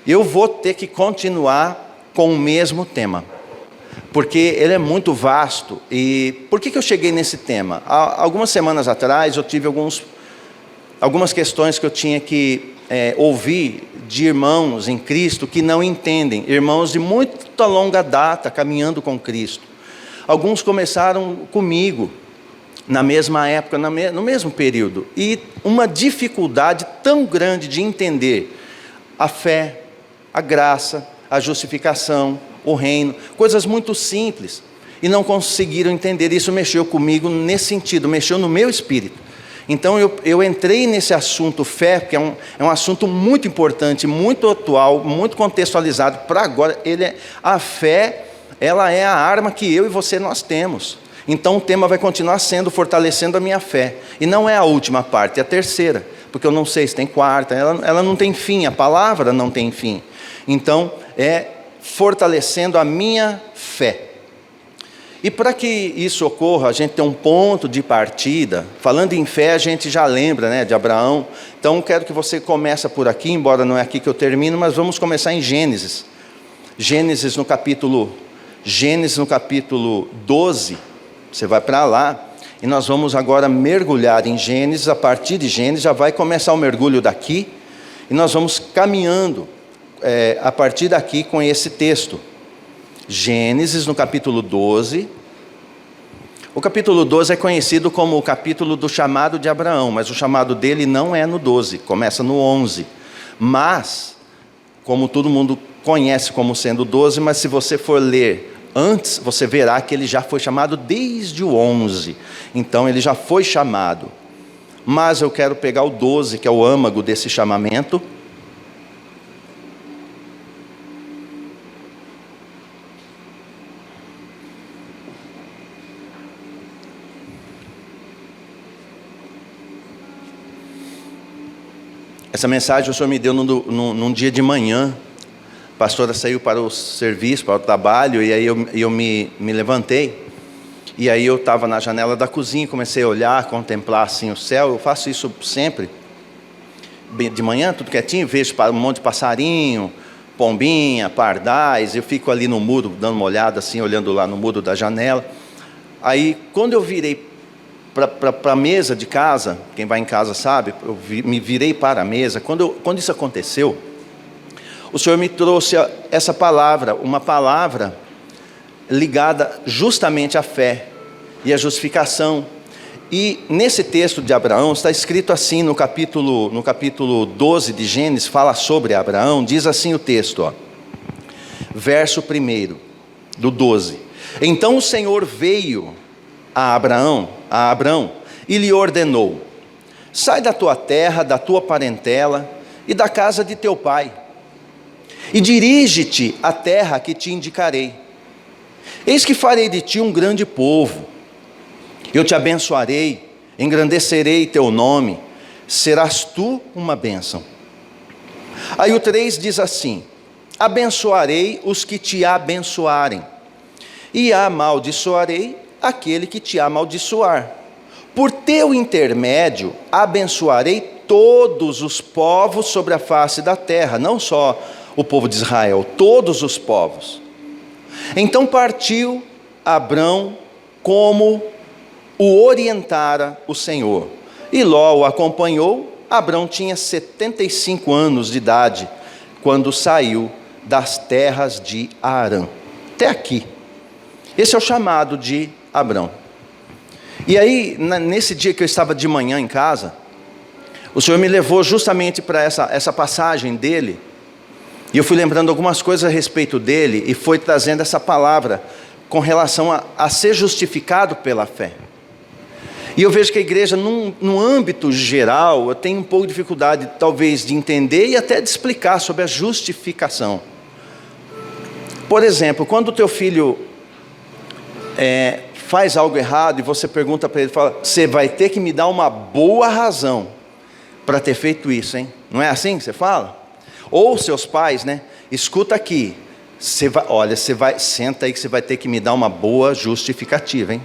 Eu vou ter que continuar com o mesmo tema, porque ele é muito vasto. E por que eu cheguei nesse tema? Há algumas semanas atrás eu tive algumas questões que eu tinha que ouvir de irmãos em Cristo que não entendem, irmãos de muita longa data caminhando com Cristo. Alguns começaram comigo na mesma época, no mesmo período, e uma dificuldade tão grande de entender a fé, a graça, a justificação, o reino, coisas muito simples, e não conseguiram entender. Isso mexeu comigo nesse sentido, mexeu no meu espírito. Então eu entrei nesse assunto fé, que é um assunto muito importante, muito atual, muito contextualizado para agora. A fé, ela é a arma que eu e você nós temos. Então o tema vai continuar sendo fortalecendo a minha fé. E não é a última parte, é a terceira, porque eu não sei se tem quarta, ela não tem fim, a palavra não tem fim. Então é fortalecendo a minha fé. E para que isso ocorra, a gente tem um ponto de partida. Falando em fé, a gente já lembra, de Abraão. Então quero que você comece por aqui, embora não é aqui que eu termino, mas vamos começar em Gênesis. Gênesis no capítulo 12, você vai para lá, e nós vamos agora mergulhar em Gênesis. A partir de Gênesis já vai começar o mergulho daqui, e nós vamos caminhando a partir daqui com esse texto. Gênesis no capítulo 12. O capítulo 12 é conhecido como o capítulo do chamado de Abraão, mas o chamado dele não é no 12, começa no 11. Mas, como todo mundo conhece como sendo 12, mas se você for ler antes, você verá que ele já foi chamado desde o 11. Então ele já foi chamado. Mas eu quero pegar o 12, que é o âmago desse chamamento. Essa mensagem o Senhor me deu num dia de manhã. A pastora saiu para o serviço, para o trabalho, e aí eu me levantei. E aí eu estava na janela da cozinha, comecei a olhar, contemplar assim o céu. Eu faço isso sempre. De manhã, tudo quietinho, vejo um monte de passarinho, pombinha, pardais. Eu fico ali no muro, dando uma olhada assim, olhando lá no muro da janela. Aí, quando eu virei para a mesa de casa, quem vai em casa sabe, me virei para a mesa. Quando isso aconteceu, o Senhor me trouxe essa palavra, uma palavra ligada justamente à fé e à justificação. E nesse texto de Abraão, está escrito assim no capítulo 12 de Gênesis, fala sobre Abraão, diz assim o texto, verso 1 do 12. Então o Senhor veio a Abraão, e lhe ordenou: sai da tua terra, da tua parentela e da casa de teu pai, e dirige-te à terra que te indicarei. Eis que farei de ti um grande povo, eu te abençoarei, engrandecerei teu nome, serás tu uma bênção. Aí o 3 diz assim: abençoarei os que te abençoarem, e amaldiçoarei aquele que te amaldiçoar. Por teu intermédio abençoarei todos os povos sobre a face da terra, não só o povo de Israel, todos os povos. Então partiu Abrão como o orientara o Senhor, e Ló o acompanhou. Abrão tinha 75 anos de idade quando saiu das terras de Harã. Até aqui. Esse é o chamado de Abrão. E aí, nesse dia que eu estava de manhã em casa, o Senhor me levou justamente para essa passagem dele, e eu fui lembrando algumas coisas a respeito dele, e foi trazendo essa palavra com relação a ser justificado pela fé. E eu vejo que a igreja, num âmbito geral, eu tenho um pouco de dificuldade talvez de entender e até de explicar sobre a justificação. Por exemplo, quando o teu filho faz algo errado e você pergunta para ele, fala: você vai ter que me dar uma boa razão para ter feito isso, hein? Não é assim que você fala? Ou seus pais, escuta aqui, senta aí que você vai ter que me dar uma boa justificativa, hein?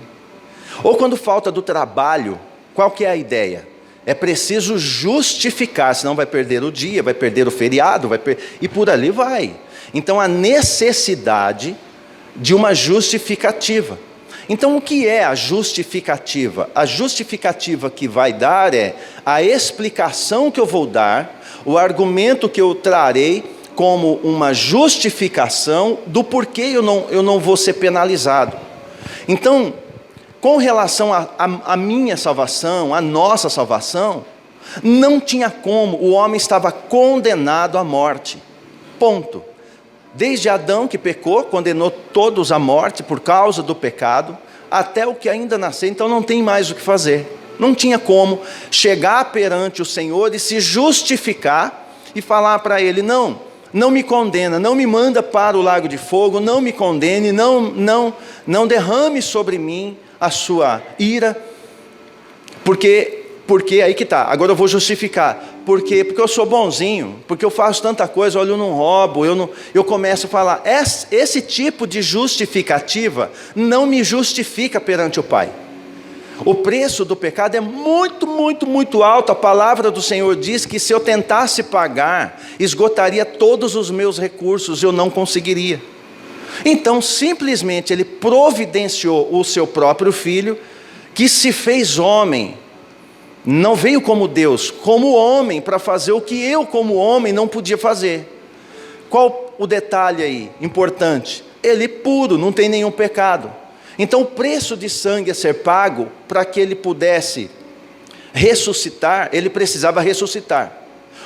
Ou quando falta do trabalho, qual que é a ideia? É preciso justificar, senão vai perder o dia, vai perder o feriado, e por ali vai. Então, a necessidade de uma justificativa. Então, o que é a justificativa? A justificativa que vai dar é a explicação que eu vou dar, o argumento que eu trarei como uma justificação do porquê eu não vou ser penalizado. Então, com relação à minha salvação, à nossa salvação, não tinha como, o homem estava condenado à morte. Ponto. Desde Adão que pecou, condenou todos à morte por causa do pecado, até o que ainda nasceu, então não tem mais o que fazer. Não tinha como chegar perante o Senhor e se justificar e falar para Ele, não me condena, não me manda para o lago de fogo, não me condene, não derrame sobre mim a sua ira, porque aí que está, agora eu vou justificar, porque eu sou bonzinho, porque eu faço tanta coisa, olha, eu não roubo, eu começo a falar, esse tipo de justificativa não me justifica perante o Pai. O preço do pecado é muito, muito, muito alto. A palavra do Senhor diz que se eu tentasse pagar, esgotaria todos os meus recursos, eu não conseguiria. Então, simplesmente, Ele providenciou o seu próprio Filho, que se fez homem, não veio como Deus, como homem, para fazer o que eu, como homem, não podia fazer. Qual o detalhe aí, importante? Ele puro, não tem nenhum pecado. Então, o preço de sangue a ser pago, para que Ele pudesse ressuscitar, Ele precisava ressuscitar.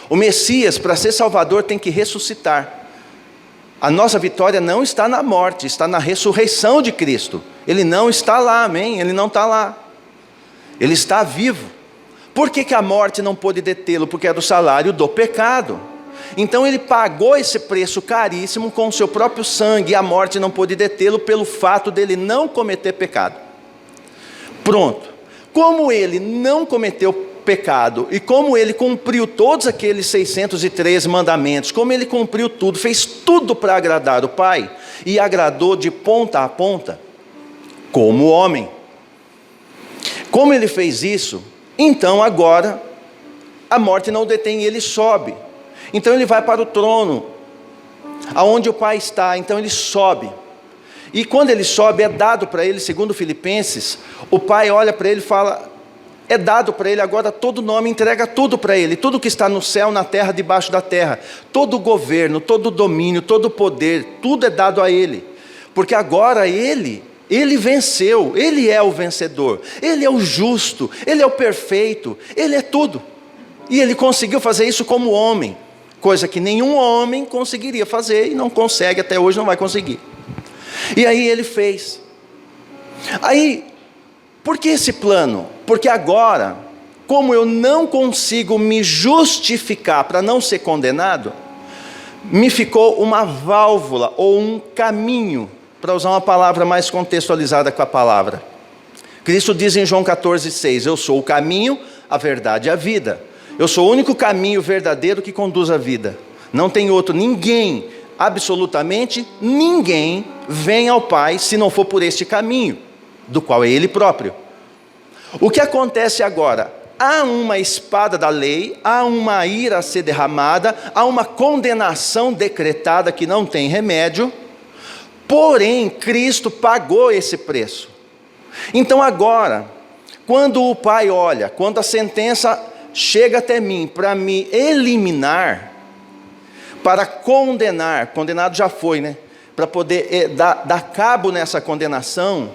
O Messias, para ser Salvador, tem que ressuscitar. A nossa vitória não está na morte, está na ressurreição de Cristo. Ele não está lá, amém? Ele não está lá. Ele está vivo. Por que a morte não pôde detê-lo? Porque era o salário do pecado. Então Ele pagou esse preço caríssimo com o seu próprio sangue, e a morte não pôde detê-lo pelo fato dele não cometer pecado. Pronto. Como Ele não cometeu pecado, e como Ele cumpriu todos aqueles 613 mandamentos, como Ele cumpriu tudo, fez tudo para agradar o Pai, e agradou de ponta a ponta, como homem. Como Ele fez isso, então agora a morte não o detém, Ele sobe. Então Ele vai para o trono, aonde o Pai está, então Ele sobe. E quando Ele sobe, é dado para Ele, segundo Filipenses, o Pai olha para Ele e fala, é dado para Ele agora todo nome, entrega tudo para Ele, tudo que está no céu, na terra, debaixo da terra, todo o governo, todo o domínio, todo o poder, tudo é dado a Ele, porque agora Ele venceu, Ele é o vencedor, Ele é o justo, Ele é o perfeito, Ele é tudo, e Ele conseguiu fazer isso como homem, coisa que nenhum homem conseguiria fazer, e não consegue, até hoje não vai conseguir. E aí Ele fez. Aí, por que esse plano? Porque agora, como eu não consigo me justificar para não ser condenado, me ficou uma válvula ou um caminho, para usar uma palavra mais contextualizada com a palavra. Cristo diz em João 14,6, eu sou o caminho, a verdade e a vida. Eu sou o único caminho verdadeiro que conduz à vida. Não tem outro, ninguém, absolutamente ninguém, vem ao Pai se não for por este caminho, do qual é Ele próprio. O que acontece agora? Há uma espada da lei, há uma ira a ser derramada, há uma condenação decretada que não tem remédio, porém Cristo pagou esse preço. Então agora, quando o Pai olha, quando a sentença chega até mim para me eliminar, para condenar, condenado já foi, né? Para poder dar cabo nessa condenação,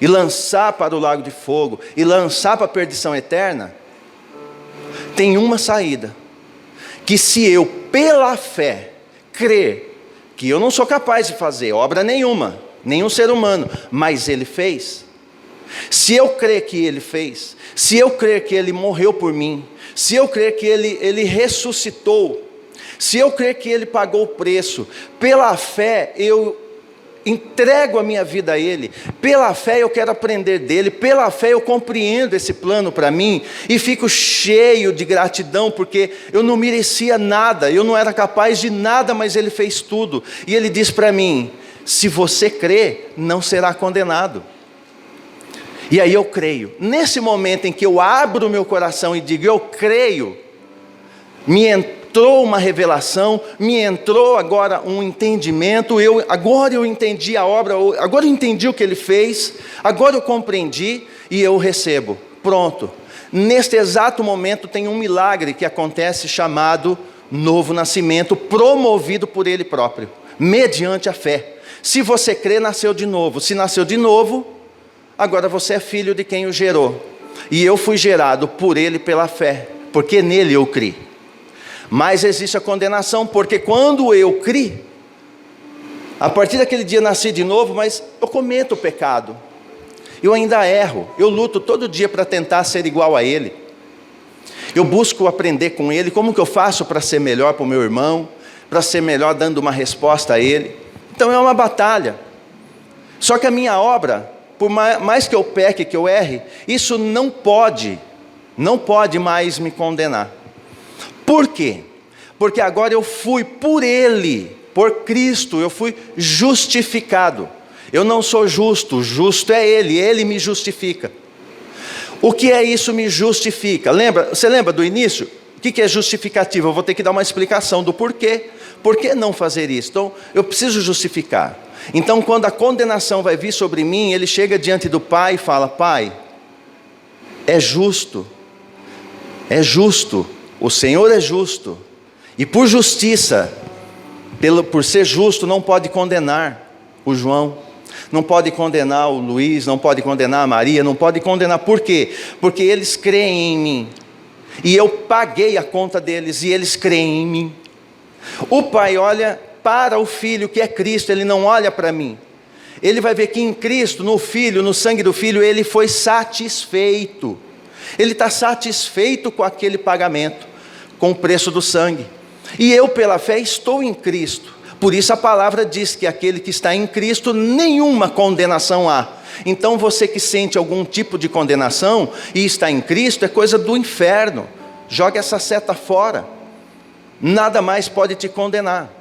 e lançar para o lago de fogo, e lançar para a perdição eterna, tem uma saída, que se eu pela fé crer, que eu não sou capaz de fazer obra nenhuma, nenhum ser humano, mas Ele fez, se eu crer que Ele fez, se eu crer que Ele morreu por mim, se eu crer que Ele ressuscitou, se eu crer que Ele pagou o preço, pela fé eu entrego a minha vida a Ele, pela fé eu quero aprender dEle, pela fé eu compreendo esse plano para mim, e fico cheio de gratidão, porque eu não merecia nada, eu não era capaz de nada, mas Ele fez tudo, e Ele diz para mim, se você crer, não será condenado. E aí eu creio. Nesse momento em que eu abro o meu coração e digo, eu creio, me entrou uma revelação, me entrou agora um entendimento, agora eu entendi a obra, agora eu entendi o que ele fez, agora eu compreendi e eu recebo. Pronto. Neste exato momento tem um milagre que acontece chamado novo nascimento, promovido por ele próprio, mediante a fé. Se você crê, nasceu de novo. Se nasceu de novo, agora você é filho de quem o gerou. E eu fui gerado por ele pela fé, porque nele eu criei. Mas existe a condenação, porque quando eu criei, a partir daquele dia nasci de novo, mas eu cometo o pecado. Eu ainda erro, eu luto todo dia para tentar ser igual a ele. Eu busco aprender com ele, como que eu faço para ser melhor para o meu irmão, para ser melhor dando uma resposta a ele. Então é uma batalha. Só que a minha obra, por mais que eu peque, que eu erre, isso não pode mais me condenar. Por quê? Porque agora eu fui por ele, por Cristo, eu fui justificado. Eu não sou justo, justo é ele me justifica. O que é isso me justifica? Você lembra do início? O que é justificativo? Eu vou ter que dar uma explicação do porquê. Por que não fazer isso? Então, eu preciso justificar. Então, quando a condenação vai vir sobre mim, ele chega diante do Pai e fala, Pai, é justo, o Senhor é justo, e por justiça, por ser justo, não pode condenar o João, não pode condenar o Luiz, não pode condenar a Maria, não pode condenar, por quê? Porque eles creem em mim, e eu paguei a conta deles, e eles creem em mim. O Pai olha para o Filho, que é Cristo, ele não olha para mim. Ele vai ver que em Cristo, no Filho, no sangue do Filho, ele foi satisfeito. Ele está satisfeito com aquele pagamento, com o preço do sangue. E eu, pela fé, estou em Cristo. Por isso a palavra diz que aquele que está em Cristo, nenhuma condenação há. Então você que sente algum tipo de condenação e está em Cristo, é coisa do inferno. Joga essa seta fora. Nada mais pode te condenar.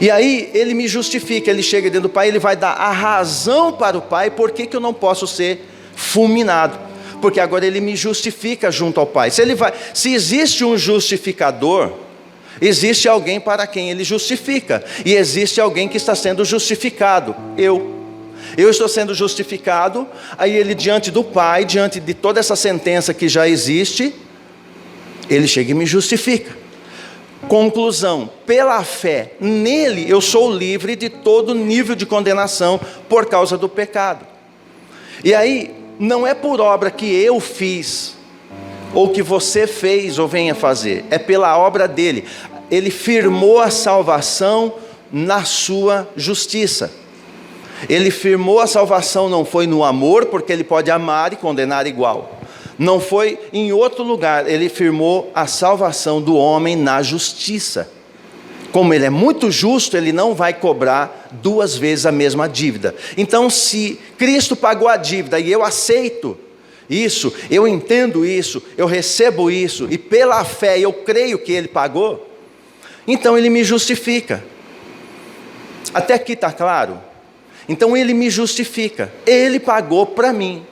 E aí ele me justifica, ele chega dentro do Pai, ele vai dar a razão para o Pai, por que eu não posso ser fulminado. Porque agora ele me justifica junto ao Pai. Se existe um justificador, existe alguém para quem ele justifica. E existe alguém que está sendo justificado. Eu estou sendo justificado. Aí ele diante do Pai, diante de toda essa sentença que já existe, ele chega e me justifica. Conclusão, pela fé nele eu sou livre de todo nível de condenação por causa do pecado. E aí, não é por obra que eu fiz, ou que você fez ou venha fazer, é pela obra dele. Ele firmou a salvação na sua justiça. Ele firmou a salvação, não foi no amor, porque ele pode amar e condenar igual. Não foi em outro lugar, ele firmou a salvação do homem na justiça. Como ele é muito justo, ele não vai cobrar duas vezes a mesma dívida. Então, se Cristo pagou a dívida e eu aceito isso, eu entendo isso, eu recebo isso, e pela fé eu creio que ele pagou, então ele me justifica. Até aqui está claro? Então ele me justifica, ele pagou para mim.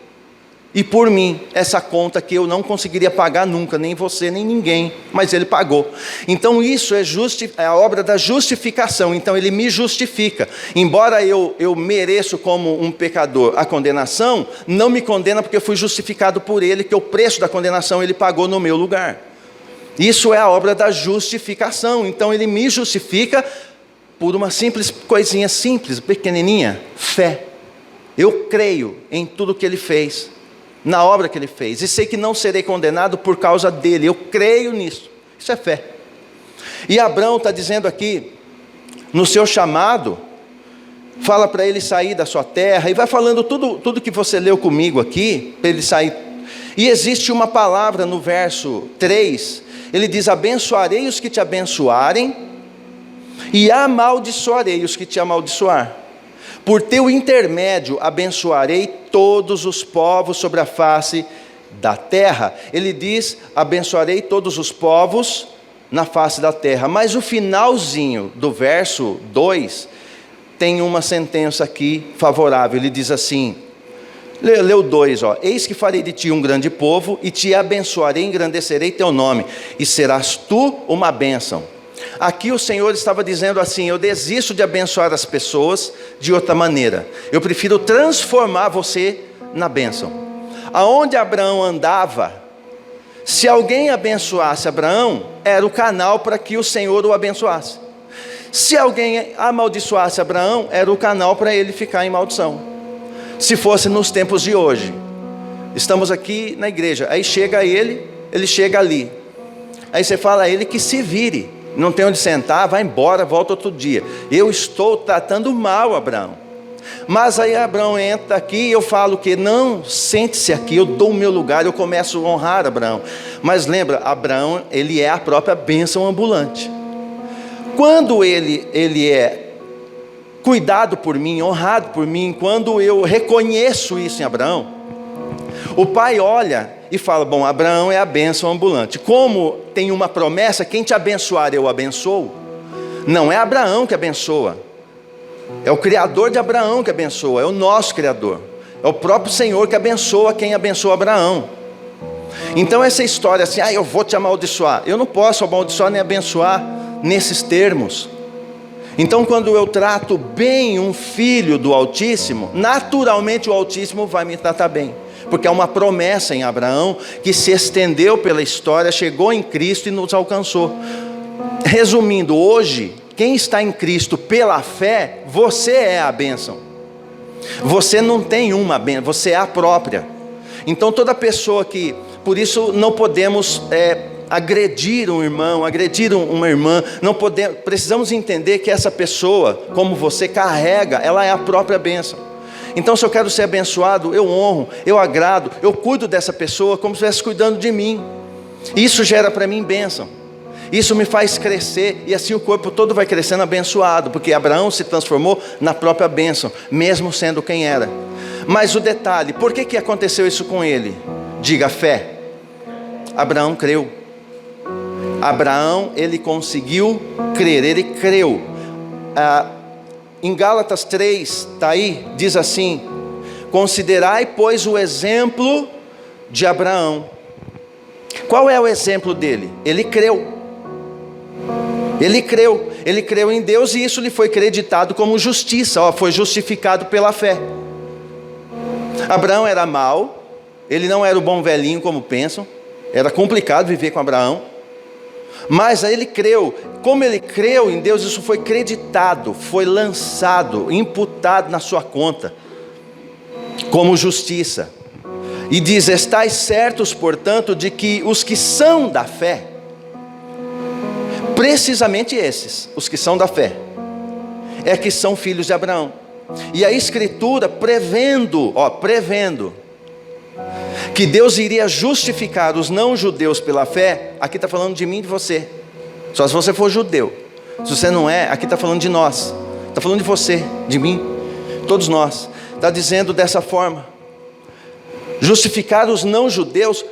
E por mim, essa conta que eu não conseguiria pagar nunca, nem você, nem ninguém, mas ele pagou. Então isso é a obra da justificação, então ele me justifica. Embora eu mereço como um pecador a condenação, não me condena porque eu fui justificado por ele, que o preço da condenação ele pagou no meu lugar. Isso é a obra da justificação, então ele me justifica por uma simples coisinha simples, pequenininha, fé. Eu creio em tudo que ele fez, na obra que ele fez, e sei que não serei condenado por causa dele, eu creio nisso, isso é fé. E Abraão está dizendo aqui, no seu chamado, fala para ele sair da sua terra, e vai falando tudo que você leu comigo aqui, para ele sair. E existe uma palavra no verso 3, ele diz, abençoarei os que te abençoarem, e amaldiçoarei os que te amaldiçoar. Por teu intermédio abençoarei todos os povos sobre a face da terra. Ele diz, abençoarei todos os povos na face da terra. Mas o finalzinho do verso 2 tem uma sentença aqui favorável. Ele diz assim, Leu 2, ó. Eis que farei de ti um grande povo, e te abençoarei, engrandecerei teu nome, e serás tu uma bênção. Aqui o Senhor estava dizendo assim: eu desisto de abençoar as pessoas de outra maneira. Eu prefiro transformar você na bênção. Aonde Abraão andava, se alguém abençoasse Abraão, era o canal para que o Senhor o abençoasse. Se alguém amaldiçoasse Abraão, era o canal para ele ficar em maldição. Se fosse nos tempos de hoje, estamos aqui na igreja, aí chega ele chega ali, aí você fala a ele que se vire, não tem onde sentar, vai embora, volta outro dia. Eu estou tratando mal Abraão. Mas aí Abraão entra aqui e eu falo que não, sente-se aqui, eu dou o meu lugar, eu começo a honrar Abraão. Mas lembra, Abraão, ele é a própria bênção ambulante. Quando ele é cuidado por mim, honrado por mim, quando eu reconheço isso em Abraão, o pai olha e fala: bom, Abraão é a bênção ambulante. Como tem uma promessa, quem te abençoar eu abençoo. Não é Abraão que abençoa, é o Criador de Abraão que abençoa, é o nosso Criador, é o próprio Senhor que abençoa quem abençoa Abraão. Então essa história assim, eu vou te amaldiçoar, eu não posso amaldiçoar nem abençoar nesses termos. Então quando eu trato bem um filho do Altíssimo, naturalmente o Altíssimo vai me tratar bem, porque é uma promessa em Abraão que se estendeu pela história, chegou em Cristo e nos alcançou. Resumindo, hoje, quem está em Cristo pela fé, você é a bênção. Você não tem uma bênção, você é a própria. Então toda pessoa que, por isso não podemos agredir um irmão, agredir uma irmã, não podemos, precisamos entender que essa pessoa, como você carrega, ela é a própria bênção. Então se eu quero ser abençoado, eu honro, eu agrado, eu cuido dessa pessoa como se estivesse cuidando de mim. Isso gera para mim bênção, isso me faz crescer, e assim o corpo todo vai crescendo abençoado, porque Abraão se transformou na própria bênção, mesmo sendo quem era. Mas o detalhe, por que aconteceu isso com ele? Diga: fé. Abraão creu. Abraão, ele conseguiu crer, ele creu. Em Gálatas 3, está aí, diz assim: considerai, pois, o exemplo de Abraão. Qual é o exemplo dele? Ele creu. Ele creu em Deus, e isso lhe foi creditado como justiça, foi justificado pela fé. Abraão era mau, ele não era o bom velhinho como pensam, era complicado viver com Abraão. Mas aí ele creu, como ele creu em Deus, isso foi creditado, foi lançado, imputado na sua conta, como justiça. E diz: estais certos, portanto, de que os que são da fé, precisamente esses, os que são da fé, é que são filhos de Abraão. E a Escritura prevendo que Deus iria justificar os não-judeus pela fé, aqui está falando de mim e de você. Só se você for judeu. Se você não é, aqui está falando de nós. Está falando de você, de mim, todos nós. Está dizendo dessa forma: justificar os não-judeus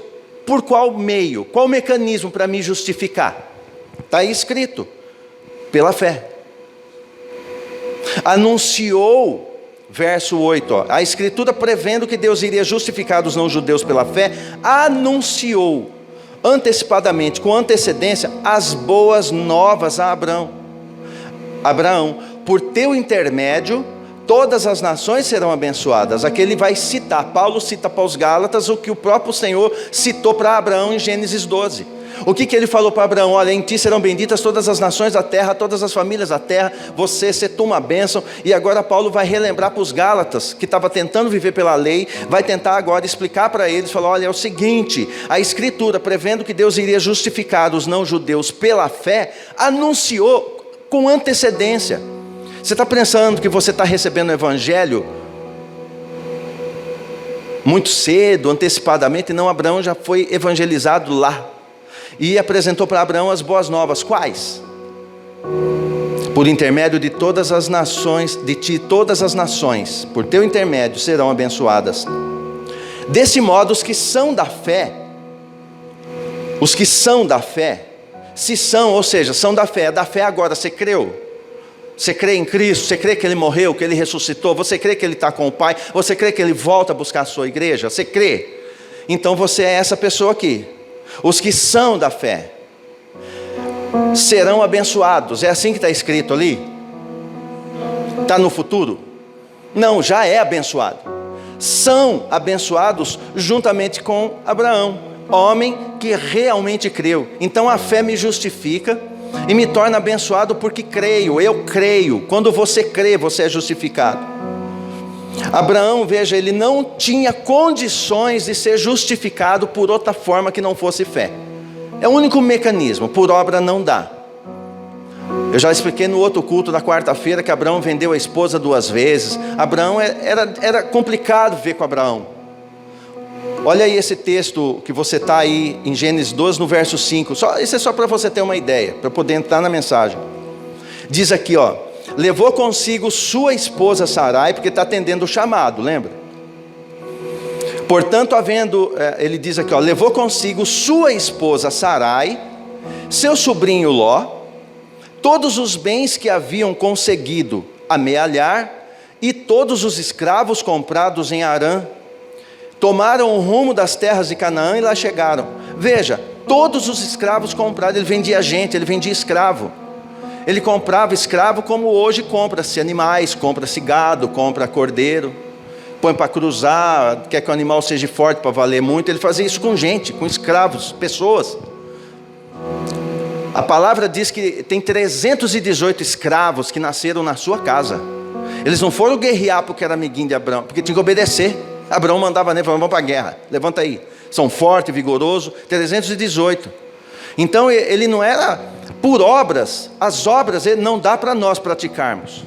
por qual meio? Qual mecanismo para me justificar? Está aí escrito: pela fé. Anunciou. Verso 8, a Escritura prevendo que Deus iria justificar os não-judeus pela fé, anunciou antecipadamente, com antecedência, as boas novas a Abraão. Abraão, por teu intermédio, todas as nações serão abençoadas. Aqui ele vai citar, Paulo cita para os Gálatas o que o próprio Senhor citou para Abraão em Gênesis 12. O que ele falou para Abraão? Olha, em ti serão benditas todas as nações da terra, todas as famílias da terra, você ser tu uma bênção. E agora Paulo vai relembrar para os Gálatas, que estava tentando viver pela lei, vai tentar agora explicar para eles, falar: olha, é o seguinte, a Escritura, prevendo que Deus iria justificar os não-judeus pela fé, anunciou com antecedência. Você está pensando que você está recebendo o Evangelho muito cedo, antecipadamente? Não, Abraão já foi evangelizado lá. E apresentou para Abraão as boas novas. Quais? Por intermédio de todas as nações, de ti todas as nações, por teu intermédio, serão abençoadas. Desse modo, os que são da fé, se são, ou seja, são da fé agora, você creu. Você crê em Cristo? Você crê que Ele morreu, que Ele ressuscitou? Você crê que Ele está com o Pai? Você crê que Ele volta a buscar a sua igreja? Você crê? Então você é essa pessoa aqui. Os que são da fé serão abençoados. É assim que está escrito ali? Está no futuro? Não, já é abençoado. São abençoados juntamente com Abraão, homem que realmente creu. Então a fé me justifica e me torna abençoado porque creio, eu creio. Quando você crê, você é justificado. Abraão, veja, ele não tinha condições de ser justificado por outra forma que não fosse fé. É o único mecanismo, por obra não dá. Eu já expliquei no outro culto da quarta-feira que Abraão vendeu a esposa 2 vezes. Abraão, era complicado ver com Abraão. Olha aí esse texto que você está aí em Gênesis 12, no verso 5. Isso é só para você ter uma ideia, para poder entrar na mensagem. Diz aqui, ó, levou consigo sua esposa Sarai, porque está atendendo o chamado, lembra? Portanto, ele diz aqui, ó, levou consigo sua esposa Sarai, seu sobrinho Ló, todos os bens que haviam conseguido amealhar e todos os escravos comprados em Harã. Tomaram o rumo das terras de Canaã e lá chegaram. Veja, todos os escravos comprados. Ele vendia gente, ele vendia escravo. Ele comprava escravo como hoje compra-se animais, compra-se gado, compra cordeiro, põe para cruzar, quer que o animal seja forte para valer muito. Ele fazia isso com gente, com escravos, pessoas. A palavra diz que tem 318 escravos que nasceram na sua casa. Eles não foram guerrear porque era amiguinho de Abraão, porque tinha que obedecer. Abraão mandava nele, vamos para a guerra, levanta aí. São fortes, vigorosos, 318. Então ele não era por obras. As obras não dá para nós praticarmos.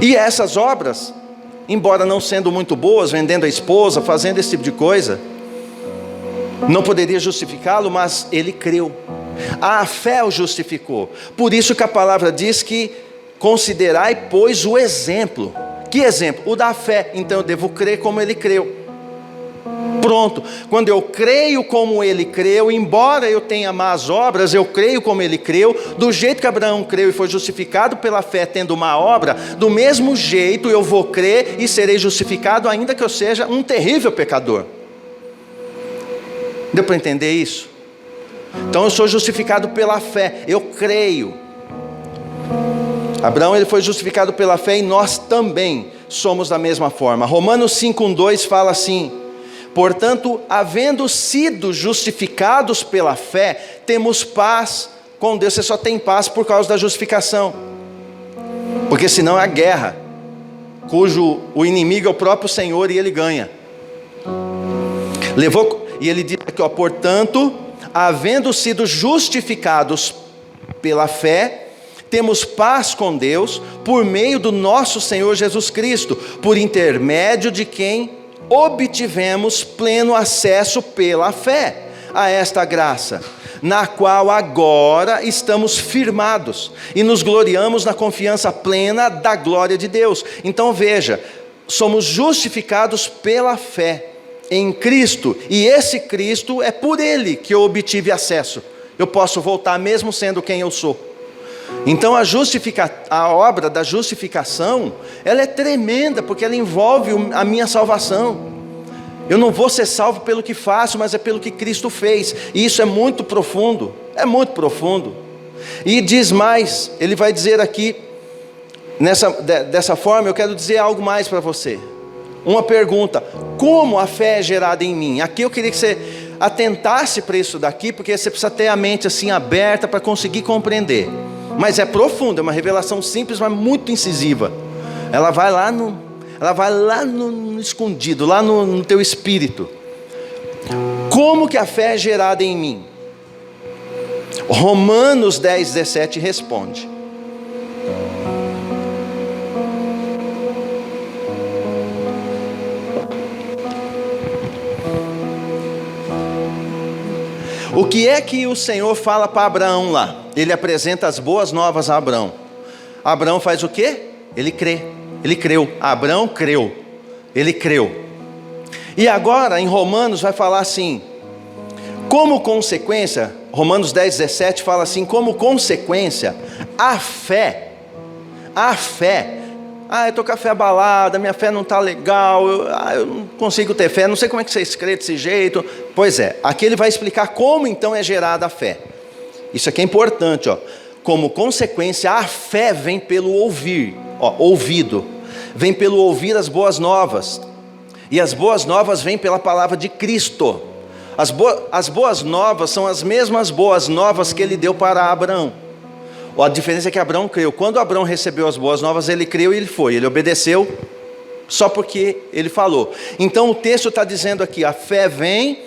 E essas obras, embora não sendo muito boas, vendendo a esposa, fazendo esse tipo de coisa, não poderia justificá-lo, mas ele creu. A fé o justificou. Por isso que a palavra diz que considerai, pois, o exemplo. Que exemplo? O da fé. Então eu devo crer como ele creu. Pronto. Quando eu creio como ele creu, embora eu tenha más obras, eu creio como ele creu. Do jeito que Abraão creu e foi justificado pela fé tendo má obra, do mesmo jeito eu vou crer e serei justificado, ainda que eu seja um terrível pecador. Deu para entender isso? Então eu sou justificado pela fé, eu creio. Abraão, ele foi justificado pela fé e nós também somos da mesma forma. Romanos 5:2 fala assim: portanto, havendo sido justificados pela fé, temos paz com Deus. Você só tem paz por causa da justificação, porque senão é a guerra, cujo o inimigo é o próprio Senhor e ele ganha. E ele diz aqui, ó, portanto, havendo sido justificados pela fé, temos paz com Deus por meio do nosso Senhor Jesus Cristo, por intermédio de quem obtivemos pleno acesso pela fé a esta graça, na qual agora estamos firmados e nos gloriamos na confiança plena da glória de Deus. Então veja, somos justificados pela fé em Cristo, e esse Cristo é por Ele que eu obtive acesso. Eu posso voltar mesmo sendo quem eu sou. Então a obra da justificação, ela é tremenda, porque ela envolve a minha salvação. Eu não vou ser salvo pelo que faço, mas é pelo que Cristo fez, e isso é muito profundo, e diz mais, ele vai dizer aqui, dessa forma, eu quero dizer algo mais para você. Uma pergunta: como a fé é gerada em mim? Aqui eu queria que você atentasse para isso daqui, porque você precisa ter a mente assim aberta para conseguir compreender. Mas é profundo, é uma revelação simples, mas muito incisiva. Ela vai lá no escondido, lá no teu espírito. Como que a fé é gerada em mim? Romanos 10:17 responde. O que é que o Senhor fala para Abraão lá? Ele apresenta as boas novas a Abraão. Abraão faz o quê? Ele crê. Ele creu. Abraão creu. Ele creu. E agora em Romanos vai falar assim: como consequência, Romanos 10:17 fala assim: como consequência, a fé A fé, eu estou com a fé abalada, minha fé não está legal, eu não consigo ter fé, não sei como é que vocês creem desse jeito. Pois é, aqui ele vai explicar como então é gerada a fé. Isso aqui é importante, ó. Como consequência, a fé vem pelo ouvir, ouvido, vem pelo ouvir as boas novas, e as boas novas vêm pela palavra de Cristo. As boas novas são as mesmas boas novas que ele deu para Abraão. A diferença é que Abraão creu. Quando Abraão recebeu as boas novas, ele creu e ele foi, ele obedeceu só porque ele falou. Então o texto está dizendo aqui, a fé vem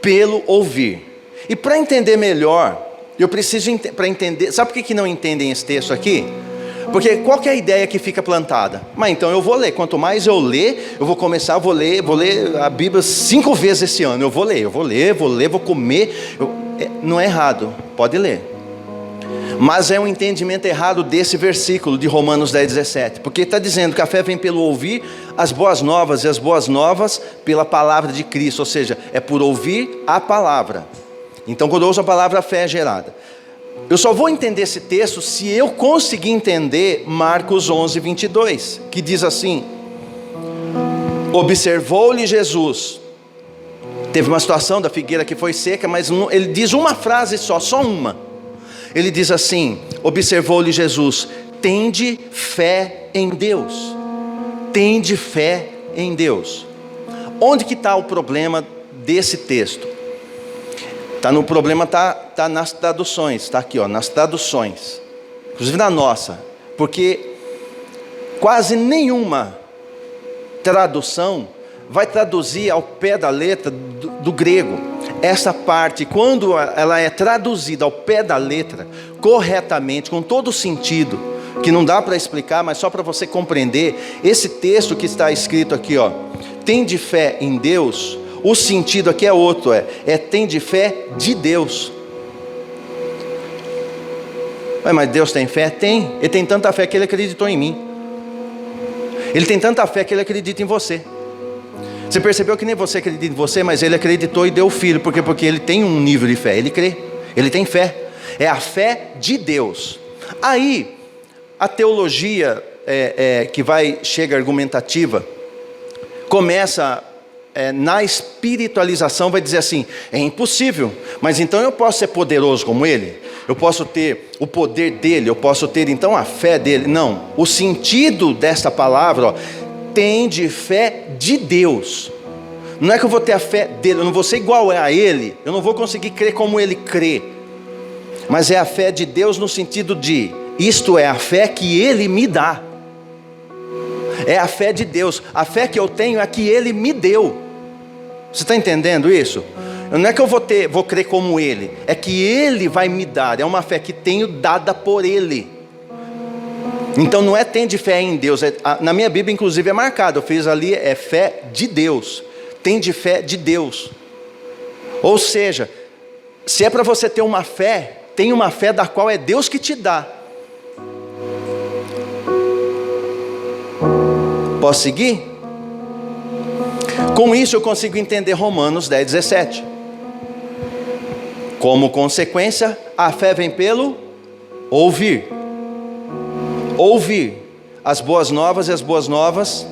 pelo ouvir. E para entender melhor, eu preciso para entender, sabe por que não entendem esse texto aqui? Porque qual que é a ideia que fica plantada? Mas então eu vou ler, quanto mais eu ler, eu vou começar, vou ler a Bíblia 5 vezes esse ano, eu vou comer, não é errado, pode ler. Mas é um entendimento errado desse versículo de Romanos 10:17, porque está dizendo que a fé vem pelo ouvir as boas novas, e as boas novas pela palavra de Cristo, ou seja, é por ouvir a palavra. Então quando eu uso a palavra, a fé é gerada. Eu só vou entender esse texto se eu conseguir entender Marcos 11:22, que diz assim: observou-lhe Jesus. Teve uma situação da figueira que foi seca, mas ele diz uma frase só uma. Ele diz assim: observou-lhe Jesus, tende fé em Deus. Tende fé em Deus. Onde que está o problema desse texto? No problema está nas traduções, está aqui, nas traduções, inclusive na nossa, porque quase nenhuma tradução vai traduzir ao pé da letra do grego. Essa parte, quando ela é traduzida ao pé da letra, corretamente, com todo o sentido, que não dá para explicar, mas só para você compreender, esse texto que está escrito aqui, tem de fé em Deus, o sentido aqui é outro, tem de fé de Deus. Mas Deus tem fé? Tem. Ele tem tanta fé que ele acreditou em mim. Ele tem tanta fé que ele acredita em você. Você percebeu que nem você acredita em você, mas ele acreditou e deu o filho. Por quê? Porque ele tem um nível de fé, ele crê, ele tem fé. É a fé de Deus. Aí, a teologia chega argumentativa, começa na espiritualização, vai dizer assim: é impossível, mas então eu posso ser poderoso como ele? Eu posso ter o poder dele? Eu posso ter então a fé dele? Não, o sentido dessa palavra, tem de fé de Deus. Não é que eu vou ter a fé dele, eu não vou ser igual a ele, eu não vou conseguir crer como ele crê, mas é a fé de Deus no sentido de, isto é a fé que ele me dá. É a fé de Deus, a fé que eu tenho é a que ele me deu. Você está entendendo isso? Não é que eu vou crer como ele, é que ele vai me dar, é uma fé que tenho dada por ele. Então não é tem de fé em Deus, na minha Bíblia inclusive é marcado, eu fiz ali, é fé de Deus, tem de fé de Deus. Ou seja, se é para você ter uma fé, tem uma fé da qual é Deus que te dá. Posso seguir? Com isso eu consigo entender Romanos 10:17. Como consequência, a fé vem pelo ouvir. Ouvir as boas novas, e as boas novas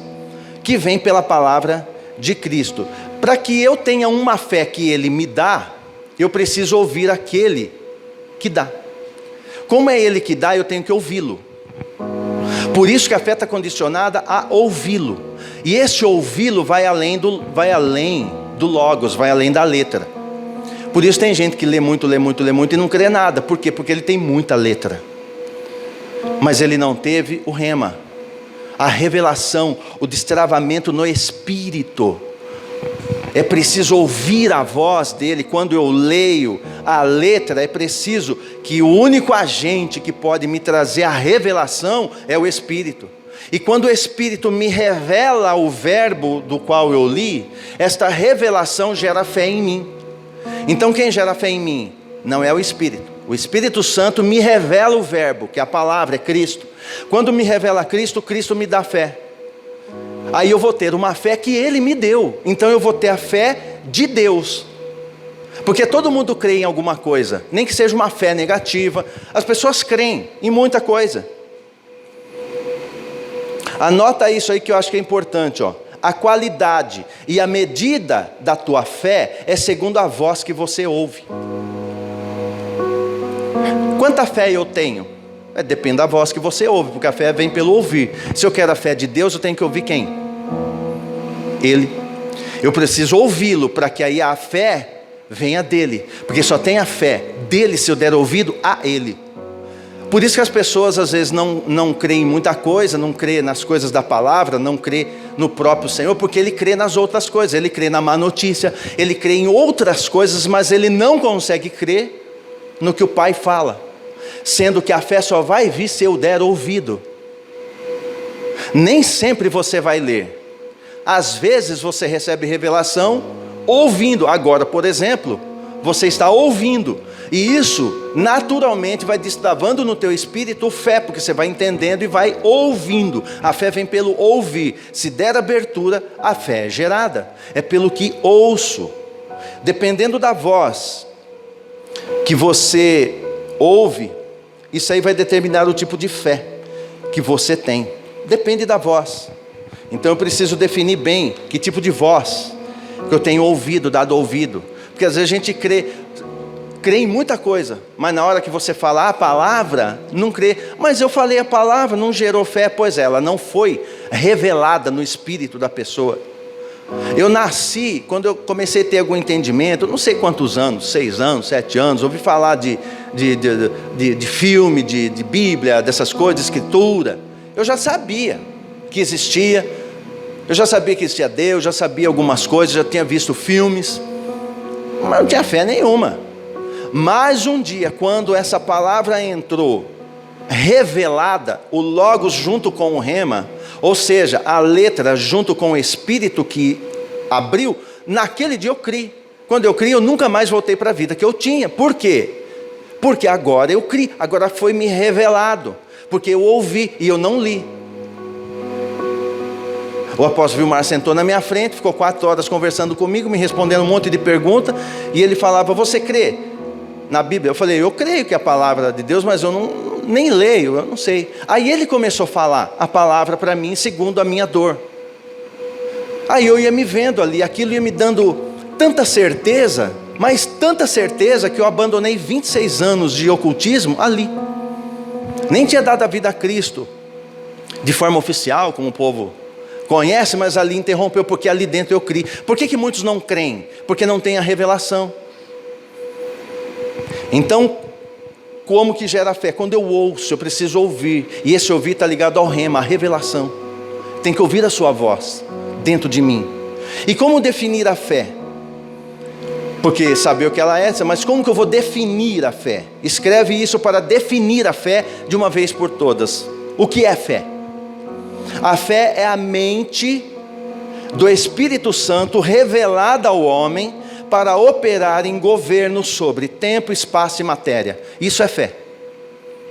que vêm pela palavra de Cristo. Para que eu tenha uma fé que ele me dá, eu preciso ouvir aquele que dá. Como é ele que dá, eu tenho que ouvi-lo. Por isso que a fé está condicionada a ouvi-lo. E esse ouvi-lo vai além do logos, vai além da letra. Por isso tem gente que lê muito e não crê nada. Por quê? Porque ele tem muita letra, mas ele não teve o rema, a revelação, o destravamento no espírito. É preciso ouvir a voz dele. Quando eu leio a letra, é preciso que o único agente que pode me trazer a revelação é o Espírito. E quando o Espírito me revela o verbo do qual eu li, esta revelação gera fé em mim. Então quem gera fé em mim? Não é o Espírito. O Espírito Santo me revela o verbo, que é a palavra, é Cristo. Quando me revela Cristo, Cristo me dá fé. Aí eu vou ter uma fé que ele me deu. Então eu vou ter a fé de Deus. Porque todo mundo crê em alguma coisa, nem que seja uma fé negativa. As pessoas creem em muita coisa. Anota isso aí que eu acho que é importante, ó. A qualidade e a medida da tua fé é segundo a voz que você ouve. Quanta fé eu tenho? Depende da voz que você ouve, porque a fé vem pelo ouvir. Se eu quero a fé de Deus, eu tenho que ouvir quem? Ele. Eu preciso ouvi-lo, para que aí a fé venha dele, porque só tem a fé dele se eu der ouvido a ele. Por isso que as pessoas às vezes não creem em muita coisa, não crê nas coisas da palavra, não crê no próprio Senhor, porque ele crê nas outras coisas, ele crê na má notícia, ele crê em outras coisas, mas ele não consegue crer no que o Pai fala, sendo que a fé só vai vir se eu der ouvido. Nem sempre você vai ler, às vezes você recebe revelação ouvindo. Agora, por exemplo, você está ouvindo, e isso naturalmente vai destravando no teu espírito fé, porque você vai entendendo e vai ouvindo. A fé vem pelo ouvir. Se der abertura, a fé é gerada. É pelo que ouço. Dependendo da voz que você ouve, isso aí vai determinar o tipo de fé que você tem. Depende da voz. Então eu preciso definir bem que tipo de voz que eu tenho ouvido, dado ouvido. Porque às vezes a gente crê em muita coisa, mas na hora que você falar a palavra, não crê. Mas eu falei a palavra, não gerou fé. Pois é, ela não foi revelada no espírito da pessoa. Eu nasci, quando eu comecei a ter algum entendimento, não sei quantos anos, 6 anos, 7 anos, ouvi falar de filme, de Bíblia, dessas coisas, de escritura. Eu já sabia que existia, eu já sabia que existia Deus, já sabia algumas coisas, já tinha visto filmes, mas não tinha fé nenhuma. Mas um dia, quando essa palavra entrou revelada, o Logos junto com o Rema, ou seja, a letra junto com o Espírito que abriu, naquele dia eu criei. Quando eu criei, eu nunca mais voltei para a vida que eu tinha. Por quê? Porque agora eu criei, agora foi me revelado, porque eu ouvi e eu não li. O apóstolo Vilmar sentou na minha frente, ficou 4 horas conversando comigo, me respondendo um monte de perguntas, e ele falava: você crê na Bíblia? Eu falei: eu creio que é a palavra de Deus, mas eu nem leio, eu não sei. Aí ele começou a falar a palavra para mim segundo a minha dor. Aí eu ia me vendo ali, aquilo ia me dando tanta certeza, mas tanta certeza, que eu abandonei 26 anos de ocultismo ali. Nem tinha dado a vida a Cristo de forma oficial, como o povo conhece, mas ali interrompeu, porque ali dentro eu criei. Por que muitos não creem? Porque não tem a revelação. Então, como que gera fé? Quando eu ouço, eu preciso ouvir, e esse ouvir está ligado ao rema, à revelação. Tem que ouvir a sua voz dentro de mim. E como definir a fé? Porque saber o que ela é, mas como que eu vou definir a fé? Escreve isso para definir a fé de uma vez por todas. O que é fé? A fé é a mente do Espírito Santo revelada ao homem para operar em governo sobre tempo, espaço e matéria. Isso é fé,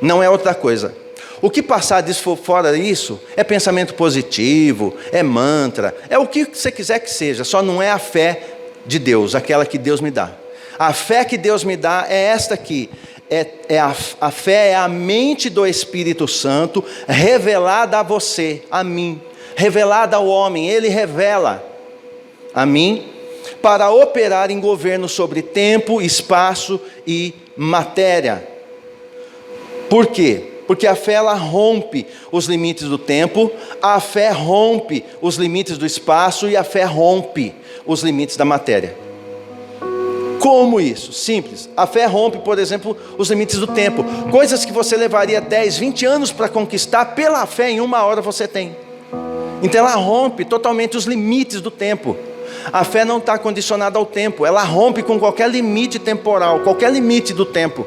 não é outra coisa. O que passar disso fora disso é pensamento positivo, é mantra, é o que você quiser que seja, só não é a fé de Deus, aquela que Deus me dá. A fé que Deus me dá é esta aqui. A fé é a mente do Espírito Santo revelada a você, a mim, revelada ao homem. Ele revela a mim para operar em governo sobre tempo, espaço e matéria. Por quê? Porque a fé, ela rompe os limites do tempo, a fé rompe os limites do espaço e a fé rompe os limites da matéria. Como isso? Simples. A fé rompe, por exemplo, os limites do tempo. Coisas que você levaria 10, 20 anos para conquistar, pela fé em 1 hora você tem. Então ela rompe totalmente os limites do tempo. A fé não está condicionada ao tempo, ela rompe com qualquer limite temporal, qualquer limite do tempo.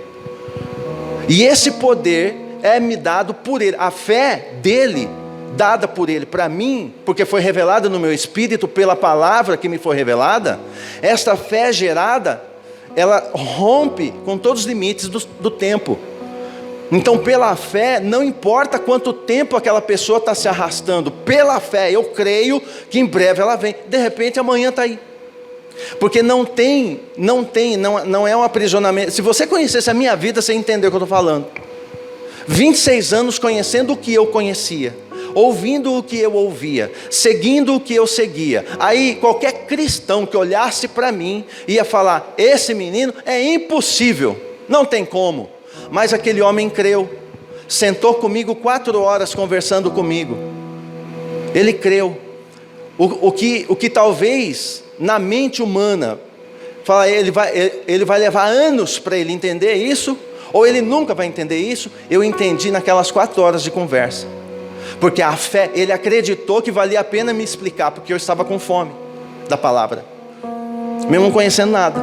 E esse poder é me dado por Ele. A fé dele, dada por Ele para mim, porque foi revelada no meu espírito pela palavra que me foi revelada. Esta fé gerada, ela rompe com todos os limites do tempo. Então pela fé, não importa quanto tempo aquela pessoa está se arrastando, pela fé eu creio que em breve ela vem. De repente amanhã está aí. Porque não é um aprisionamento. Se você conhecesse a minha vida, você entendeu o que eu estou falando. 26 anos conhecendo o que eu conhecia, ouvindo o que eu ouvia, seguindo o que eu seguia. Aí qualquer cristão que olhasse para mim ia falar: esse menino é impossível, não tem como. Mas aquele homem creu, sentou comigo 4 horas conversando comigo. Ele creu. O que talvez na mente humana, ele vai levar anos para ele entender isso, ou ele nunca vai entender isso, eu entendi naquelas 4 horas de conversa. Porque a fé, ele acreditou que valia a pena me explicar, porque eu estava com fome da palavra, mesmo não conhecendo nada.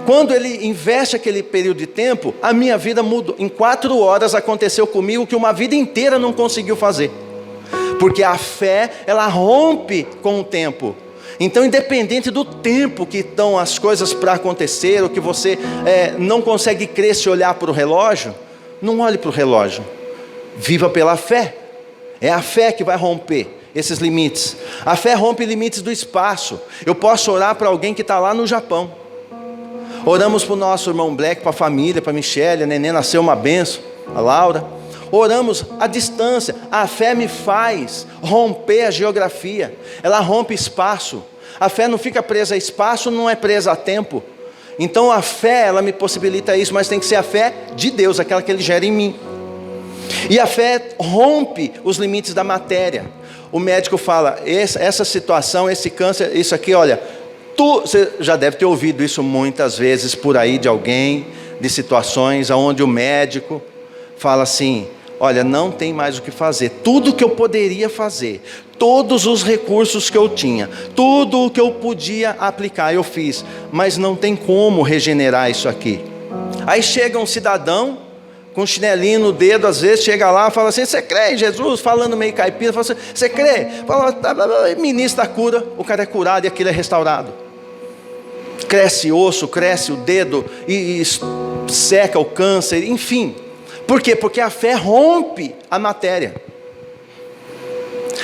Quando ele investe aquele período de tempo, a minha vida mudou. Em 4 horas aconteceu comigo que uma vida inteira não conseguiu fazer. Porque a fé, ela rompe com o tempo. Então, independente do tempo que estão as coisas para acontecer, ou que você não consegue crer se olhar para o relógio, não olhe para o relógio. Viva pela fé. É a fé que vai romper esses limites. A fé rompe limites do espaço. Eu posso orar para alguém que está lá no Japão. Oramos para o nosso irmão Black, para a família, para a Michelle, a neném nasceu uma benção, a Laura. Oramos à distância. A fé me faz romper a geografia. Ela rompe espaço. A fé não fica presa a espaço, não é presa a tempo. Então a fé, ela me possibilita isso, mas tem que ser a fé de Deus, aquela que Ele gera em mim. E a fé rompe os limites da matéria. O médico fala: essa situação, esse câncer, isso aqui, olha, você já deve ter ouvido isso muitas vezes por aí de alguém, de situações onde o médico fala assim: olha, não tem mais o que fazer, tudo que eu poderia fazer, todos os recursos que eu tinha, tudo o que eu podia aplicar, eu fiz, mas não tem como regenerar isso aqui. Aí chega um cidadão, com um chinelinho no dedo, às vezes chega lá e fala assim: você crê em Jesus? Falando meio caipira, fala assim: você crê? Fala, ministra a cura, o cara é curado e aquilo é restaurado. Cresce osso, cresce o dedo, e seca o câncer, enfim. Por quê? Porque a fé rompe a matéria.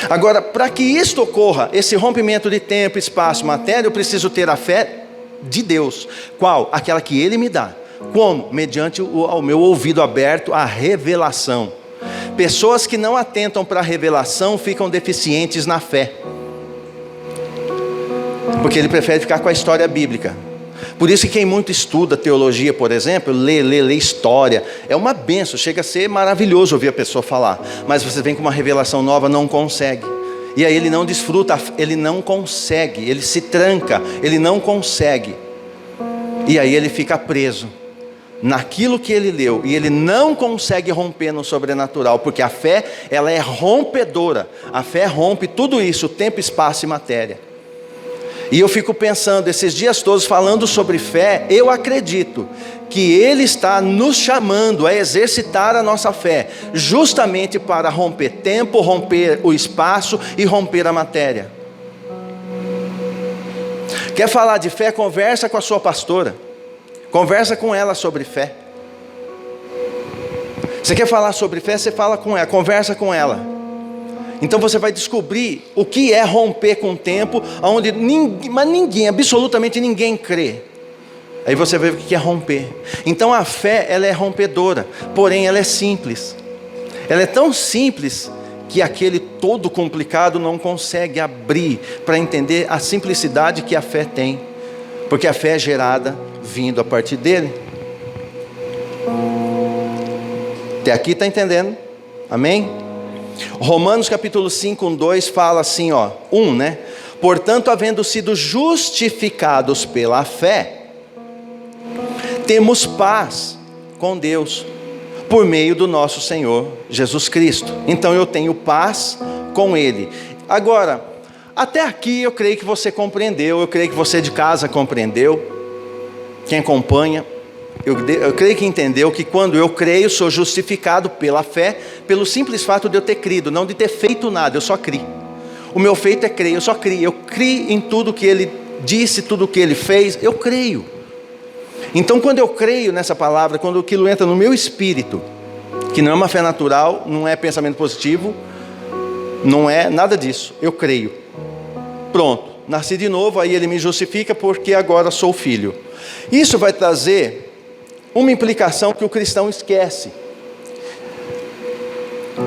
Agora, para que isto ocorra, esse rompimento de tempo, espaço, matéria, eu preciso ter a fé de Deus. Qual? Aquela que Ele me dá. Como? Mediante o meu ouvido aberto à revelação. Pessoas que não atentam para a revelação ficam deficientes na fé, porque ele prefere ficar com a história bíblica. Por isso que quem muito estuda teologia, por exemplo, lê história, é uma benção, chega a ser maravilhoso ouvir a pessoa falar, mas você vem com uma revelação nova, não consegue, e aí ele não desfruta, ele não consegue, ele se tranca, ele não consegue, e aí ele fica preso naquilo que ele leu, e ele não consegue romper no sobrenatural, porque a fé, ela é rompedora. A fé rompe tudo isso, tempo, espaço e matéria. E eu fico pensando, esses dias todos falando sobre fé, eu acredito que Ele está nos chamando a exercitar a nossa fé, justamente para romper tempo, romper o espaço e romper a matéria. Quer falar de fé? Conversa com a sua pastora. Conversa com ela sobre fé. Você quer falar sobre fé? Você fala com ela, conversa com ela. Então você vai descobrir o que é romper com o tempo, onde ninguém, absolutamente ninguém crê. Aí você vê o que é romper. Então a fé, ela é rompedora, porém ela é simples. Ela é tão simples que aquele todo complicado não consegue abrir para entender a simplicidade que a fé tem, porque a fé é gerada vindo a partir dele. Até aqui está entendendo? Amém? Romanos capítulo 5, 2 fala assim, 1, né? Portanto, havendo sido justificados pela fé, temos paz com Deus, por meio do nosso Senhor Jesus Cristo. Então eu tenho paz com Ele. Agora, até aqui eu creio que você compreendeu, eu creio que você de casa compreendeu. Quem acompanha, eu creio que entendeu que quando eu creio, sou justificado pela fé, pelo simples fato de eu ter crido, não de ter feito nada, eu só criei. O meu feito é crer, eu só criei, eu criei em tudo que Ele disse, tudo que Ele fez, eu creio. Então quando eu creio nessa palavra, quando aquilo entra no meu espírito, que não é uma fé natural, não é pensamento positivo, não é nada disso, eu creio. Pronto, nasci de novo, aí Ele me justifica porque agora sou filho. Isso vai trazer uma implicação que o cristão esquece.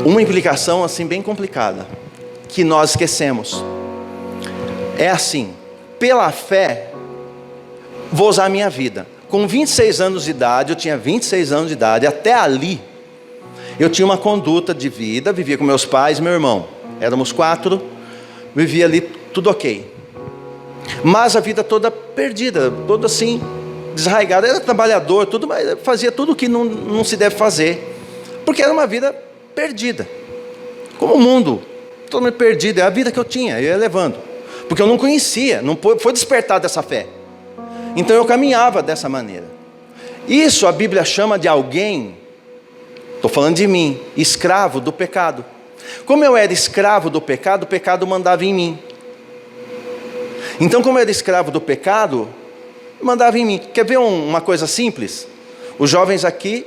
uma implicação assim bem complicada, que nós esquecemos. É assim: pela fé, vou usar a minha vida. Com 26 anos de idade, eu tinha 26 anos de idade, até ali, eu tinha uma conduta de vida, vivia com meus pais e meu irmão. Éramos 4, vivia ali tudo ok. Mas a vida toda perdida, toda assim, desarraigada. Era trabalhador, tudo, mas fazia tudo o que não se deve fazer. Porque era uma vida perdida. Como o mundo, totalmente perdido. É a vida que eu tinha, eu ia levando. Porque eu não conhecia, não foi despertado dessa fé. Então eu caminhava dessa maneira. Isso a Bíblia chama de alguém, estou falando de mim, escravo do pecado. Como eu era escravo do pecado, o pecado mandava em mim. Então, como eu era escravo do pecado, mandava em mim. Quer ver uma coisa simples? Os jovens aqui,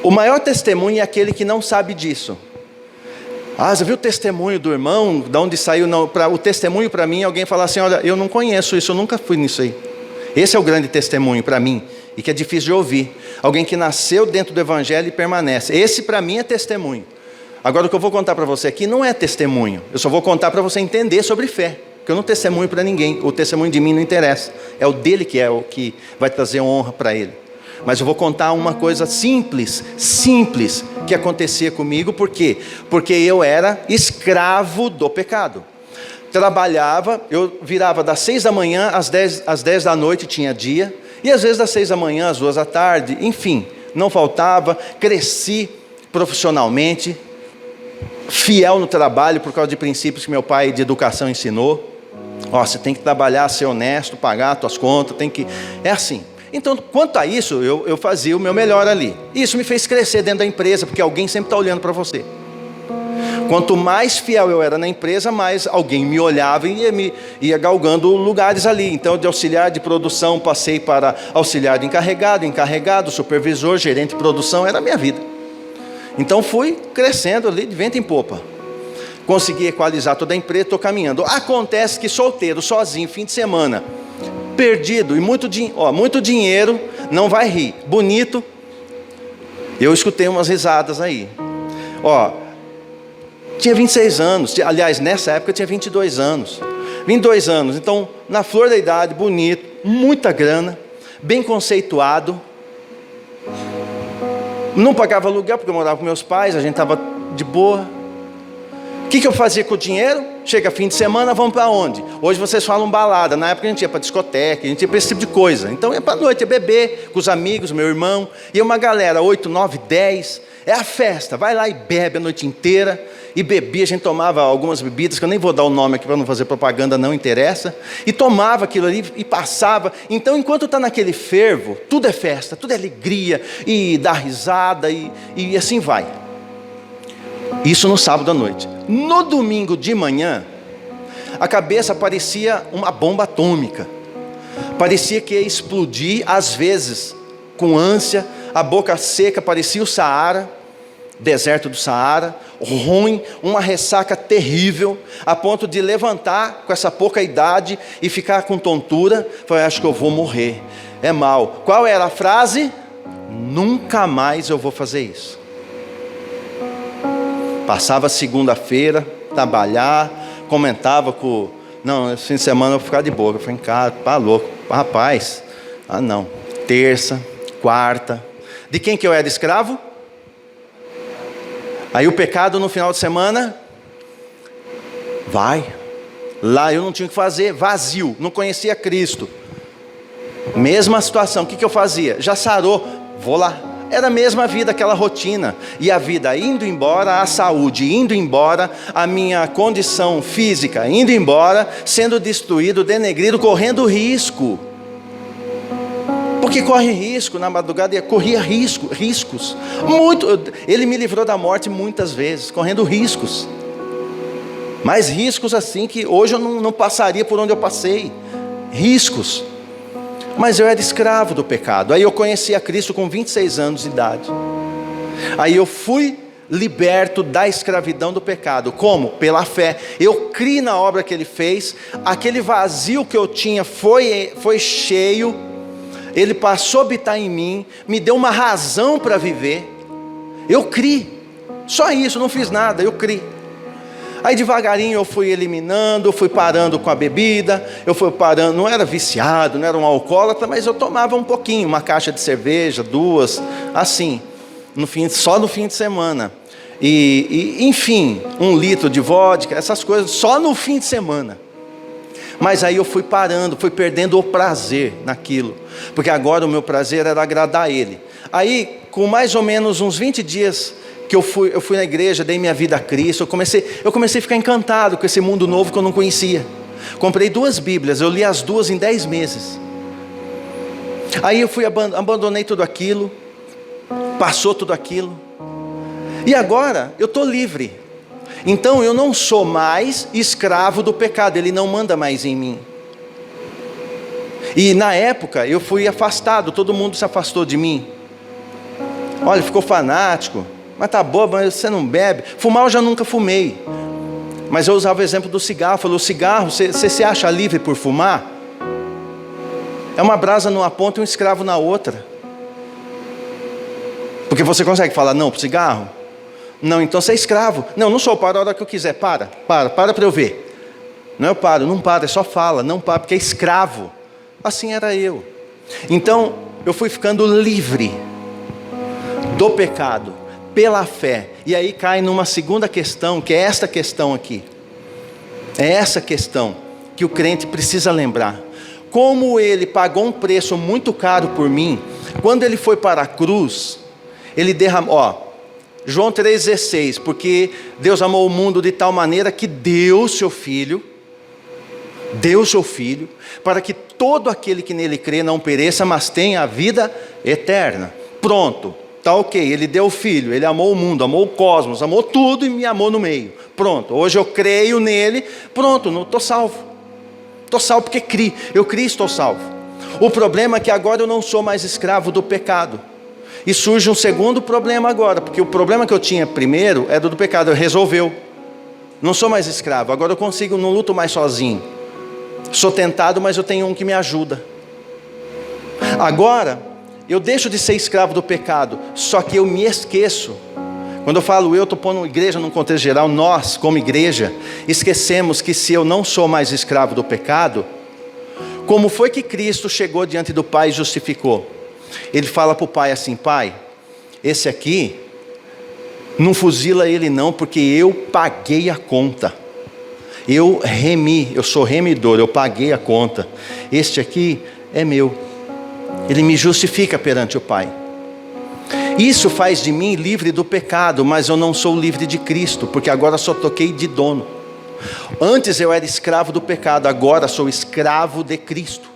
o maior testemunho é aquele que não sabe disso. Você viu o testemunho do irmão? De onde saiu? Não, o testemunho para mim, alguém falar assim: olha, eu não conheço isso, eu nunca fui nisso aí. Esse é o grande testemunho para mim, e que é difícil de ouvir. Alguém que nasceu dentro do evangelho e permanece. Esse para mim é testemunho. Agora o que eu vou contar para você aqui não é testemunho. Eu só vou contar para você entender sobre fé. Porque eu não testemunho para ninguém. O testemunho de mim não interessa. É o dele que é o que vai trazer honra para ele. Mas eu vou contar uma coisa simples, que acontecia comigo. Por quê? Porque eu era escravo do pecado. Trabalhava, eu virava das 6 da manhã às 10 da noite, tinha dia. E às vezes das 6 da manhã às 2 da tarde, enfim, não faltava. Cresci profissionalmente, fiel no trabalho por causa de princípios que meu pai de educação ensinou. Você tem que trabalhar, ser honesto, pagar as tuas contas, é assim. Então, quanto a isso, eu fazia o meu melhor ali. Isso me fez crescer dentro da empresa, porque alguém sempre está olhando para você. Quanto mais fiel eu era na empresa, mais alguém me olhava e ia galgando lugares ali. Então, de auxiliar de produção, passei para auxiliar de encarregado, supervisor, gerente de produção, era a minha vida. Então, fui crescendo ali de vento em popa. Consegui equalizar toda a empresa, estou caminhando. Acontece que solteiro, sozinho, fim de semana, perdido, e muito dinheiro, não vai rir, bonito. Eu escutei umas risadas aí. Tinha 26 anos, aliás, nessa época eu tinha 22 anos. 22 anos, então, na flor da idade, bonito, muita grana, bem conceituado. Não pagava aluguel, porque eu morava com meus pais, a gente estava de boa. O que eu fazia com o dinheiro? Chega fim de semana, vamos para onde? Hoje vocês falam balada, na época a gente ia para discoteca, a gente ia para esse tipo de coisa. Então ia para a noite, ia beber com os amigos, meu irmão. Ia uma galera, 8, 9, 10, é a festa, vai lá e bebe a noite inteira. E bebia, a gente tomava algumas bebidas, que eu nem vou dar o nome aqui para não fazer propaganda, não interessa. E tomava aquilo ali e passava. Então, enquanto está naquele fervo, tudo é festa, tudo é alegria, e dá risada, e assim vai. Isso no sábado à noite. No domingo de manhã, a cabeça parecia uma bomba atômica. Parecia que ia explodir, às vezes, com ânsia, a boca seca, parecia o Saara, deserto do Saara, ruim, uma ressaca terrível, a ponto de levantar com essa pouca idade e ficar com tontura. Falei, acho que eu vou morrer, é mal. Qual era a frase? Nunca mais eu vou fazer isso. Passava segunda-feira, trabalhar, comentava com... Não, esse fim de semana eu vou ficar de boa. Eu falei, cara, tá louco, rapaz. Não, terça, quarta. De quem que eu era escravo? Aí o pecado no final de semana, vai. Lá eu não tinha o que fazer, vazio, não conhecia Cristo. Mesma situação, o que eu fazia? Já sarou, vou lá. Era a mesma vida, aquela rotina. E a vida indo embora, a saúde indo embora, a minha condição física indo embora, sendo destruído, denegrido, correndo risco. Porque corre risco, na madrugada corria riscos. Ele me livrou da morte muitas vezes, correndo riscos. Mas riscos assim que hoje eu não passaria por onde eu passei. Riscos. Mas eu era escravo do pecado. Aí eu conheci a Cristo com 26 anos de idade. Aí eu fui liberto da escravidão do pecado. Como? Pela fé. Eu criei na obra que Ele fez. Aquele vazio que eu tinha foi cheio. Ele passou a habitar em mim, me deu uma razão para viver. Eu criei. Só isso, não fiz nada, eu criei. Aí devagarinho eu fui eliminando, fui parando com a bebida, eu fui parando, não era viciado, não era um alcoólatra, mas eu tomava um pouquinho, uma caixa de cerveja, 2, assim, só no fim de semana. Enfim, 1 litro de vodka, essas coisas, só no fim de semana. Mas aí eu fui parando, fui perdendo o prazer naquilo, porque agora o meu prazer era agradar a Ele. Aí, com mais ou menos uns 20 dias que eu fui na igreja, dei minha vida a Cristo, eu comecei a ficar encantado com esse mundo novo que eu não conhecia. Comprei 2 Bíblias, eu li as 2 em 10 meses. Aí eu abandonei tudo aquilo, passou tudo aquilo, e agora eu estou livre. Então eu não sou mais escravo do pecado, ele não manda mais em mim. E na época eu fui afastado, todo mundo se afastou de mim. Olha, ficou fanático, mas tá bom, mas você não bebe. Fumar eu já nunca fumei, mas eu usava o exemplo do cigarro. Falou, cigarro, você se acha livre por fumar? É uma brasa numa ponta e um escravo na outra. Porque você consegue falar não para o cigarro? Não, então você é escravo. Não sou, para a hora que eu quiser. Para eu ver. Não, eu paro, não para, é só fala, não para, porque é escravo. Assim era eu. Então eu fui ficando livre do pecado pela fé. E aí cai numa segunda questão, que é esta questão aqui. É essa questão que o crente precisa lembrar. Como ele pagou um preço muito caro por mim, quando ele foi para a cruz, ele derramou, João 3,16, porque Deus amou o mundo de tal maneira que deu seu Filho, para que todo aquele que nele crê não pereça, mas tenha a vida eterna. Pronto. Tá ok, ele deu o Filho, ele amou o mundo, amou o cosmos, amou tudo e me amou no meio. Pronto, hoje eu creio nele, pronto, estou salvo. Estou salvo porque eu criei, estou salvo. O problema é que agora eu não sou mais escravo do pecado. E surge um segundo problema agora, porque o problema que eu tinha primeiro era do pecado, resolveu. Não sou mais escravo, agora eu consigo, não luto mais sozinho. Sou tentado, mas eu tenho um que me ajuda. Agora eu deixo de ser escravo do pecado, só que eu me esqueço. Quando eu falo eu, estou pondo igreja num contexto geral, nós como igreja, esquecemos que se eu não sou mais escravo do pecado, como foi que Cristo chegou diante do Pai e justificou? Ele fala para o Pai assim, Pai, esse aqui, não fuzila ele não, porque eu paguei a conta. Eu sou remidor, eu paguei a conta. Este aqui é meu. Ele me justifica perante o Pai. Isso faz de mim livre do pecado, mas eu não sou livre de Cristo, porque agora só toquei de dono. Antes eu era escravo do pecado, agora sou escravo de Cristo.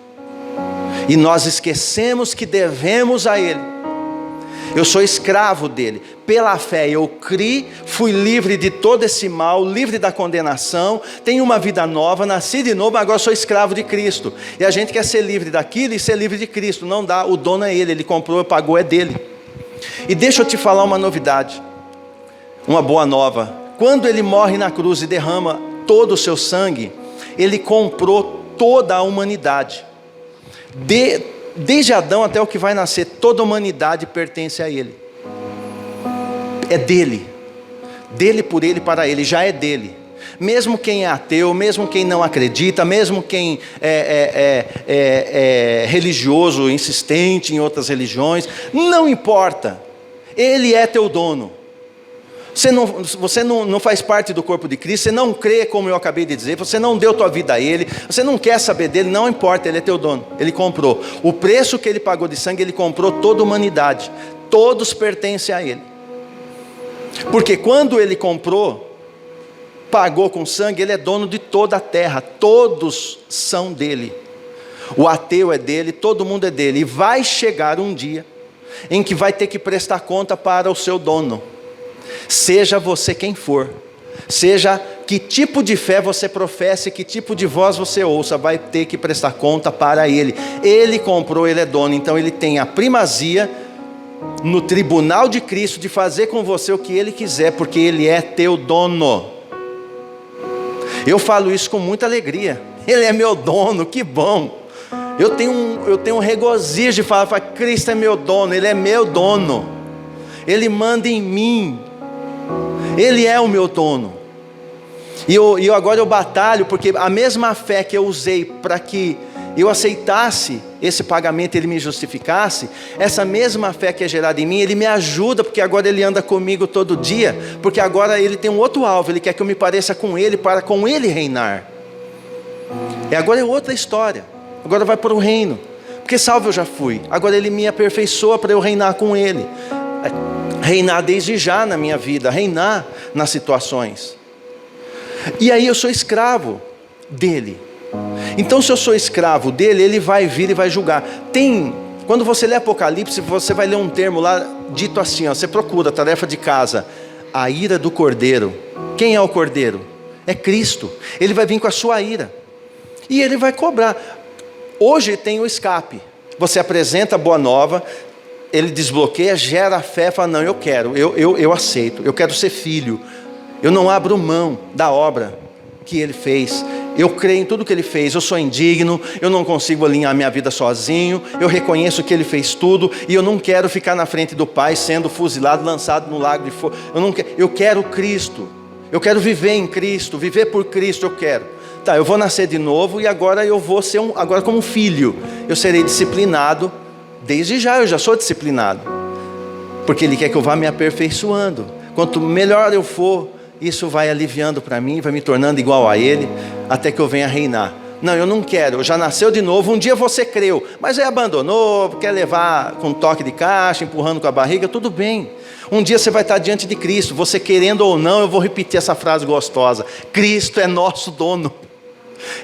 E nós esquecemos que devemos a Ele. Eu sou escravo dele. Pela fé eu criei, fui livre de todo esse mal, livre da condenação, tenho uma vida nova, nasci de novo, agora sou escravo de Cristo. E a gente quer ser livre daquilo e ser livre de Cristo. Não dá, o dono é Ele comprou, pagou, é dele. E deixa eu te falar uma novidade, uma boa nova. Quando Ele morre na cruz e derrama todo o seu sangue, Ele comprou toda a humanidade. Desde Adão até o que vai nascer, toda a humanidade pertence a Ele. É dele, por Ele, para Ele, já é dele. Mesmo quem é ateu, mesmo quem não acredita, mesmo quem é religioso, insistente em outras religiões, não importa, Ele é teu dono. Você não faz parte do corpo de Cristo, você não crê como eu acabei de dizer, você não deu tua vida a Ele, você não quer saber dele, não importa, Ele é teu dono, Ele comprou. O preço que Ele pagou de sangue, Ele comprou toda a humanidade, todos pertencem a Ele. Porque quando Ele comprou, pagou com sangue, Ele é dono de toda a terra, todos são dele. O ateu é dele, todo mundo é dele, e vai chegar um dia em que vai ter que prestar conta para o seu dono. Seja você quem for, seja que tipo de fé você professe, que tipo de voz você ouça, vai ter que prestar conta para Ele. Ele comprou, Ele é dono, então Ele tem a primazia no tribunal de Cristo de fazer com você o que Ele quiser, porque Ele é teu dono. Eu falo isso com muita alegria. Ele é meu dono, que bom. Eu tenho um regozijo de falar, Cristo é meu dono, Ele é meu dono. Ele manda em mim. Ele é o meu dono. E agora eu batalho, porque a mesma fé que eu usei para que eu aceitasse esse pagamento, Ele me justificasse, essa mesma fé que é gerada em mim, Ele me ajuda, porque agora Ele anda comigo todo dia, porque agora Ele tem um outro alvo, Ele quer que eu me pareça com Ele, para com Ele reinar. Agora é outra história, agora vai para o reino, porque salvo eu já fui, agora Ele me aperfeiçoa para eu reinar com Ele, reinar desde já na minha vida, reinar nas situações. E aí eu sou escravo dele. Então, se eu sou escravo dele, ele vai vir e vai julgar. Quando você lê Apocalipse, você vai ler um termo lá dito assim, ó, você procura, tarefa de casa, a ira do Cordeiro. Quem é o Cordeiro? É Cristo. Ele vai vir com a sua ira e ele vai cobrar. Hoje tem o escape, você apresenta a boa nova, ele desbloqueia, gera a fé, fala, não, eu quero, eu aceito, eu quero ser filho, eu não abro mão da obra que ele fez, eu creio em tudo que ele fez, eu sou indigno, eu não consigo alinhar minha vida sozinho, eu reconheço que ele fez tudo, e eu não quero ficar na frente do Pai, sendo fuzilado, lançado no lago de fogo, eu quero Cristo, eu quero viver em Cristo, viver por Cristo, eu quero. Tá, eu vou nascer de novo, e agora eu vou ser agora como filho, eu serei disciplinado, desde já eu já sou disciplinado, porque Ele quer que eu vá me aperfeiçoando, quanto melhor eu for, isso vai aliviando para mim, vai me tornando igual a Ele, até que eu venha reinar. Não, eu não quero, já nasceu de novo, um dia você creu, mas aí abandonou, quer levar com toque de caixa, empurrando com a barriga, tudo bem. Um dia você vai estar diante de Cristo, você querendo ou não, eu vou repetir essa frase gostosa, Cristo é nosso dono,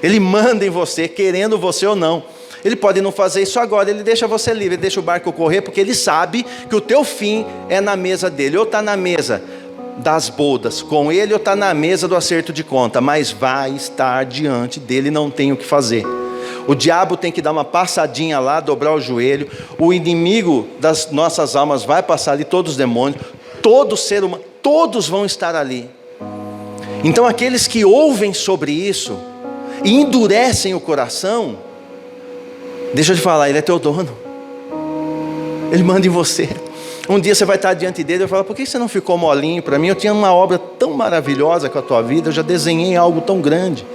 Ele manda em você, querendo você ou não. Ele pode não fazer isso agora, Ele deixa você livre, Ele deixa o barco correr, porque Ele sabe que o teu fim é na mesa dEle, ou está na mesa das bodas com Ele, ou está na mesa do acerto de conta, mas vai estar diante dEle, não tem o que fazer. O diabo tem que dar uma passadinha lá, dobrar o joelho, o inimigo das nossas almas vai passar ali, todos os demônios, todo ser humano, todos vão estar ali. Então aqueles que ouvem sobre isso e endurecem o coração, deixa eu te falar, Ele é teu dono, Ele manda em você. Um dia você vai estar diante dele e vai falar, por que você não ficou molinho para mim? Eu tinha uma obra tão maravilhosa com a tua vida, eu já desenhei algo tão grande.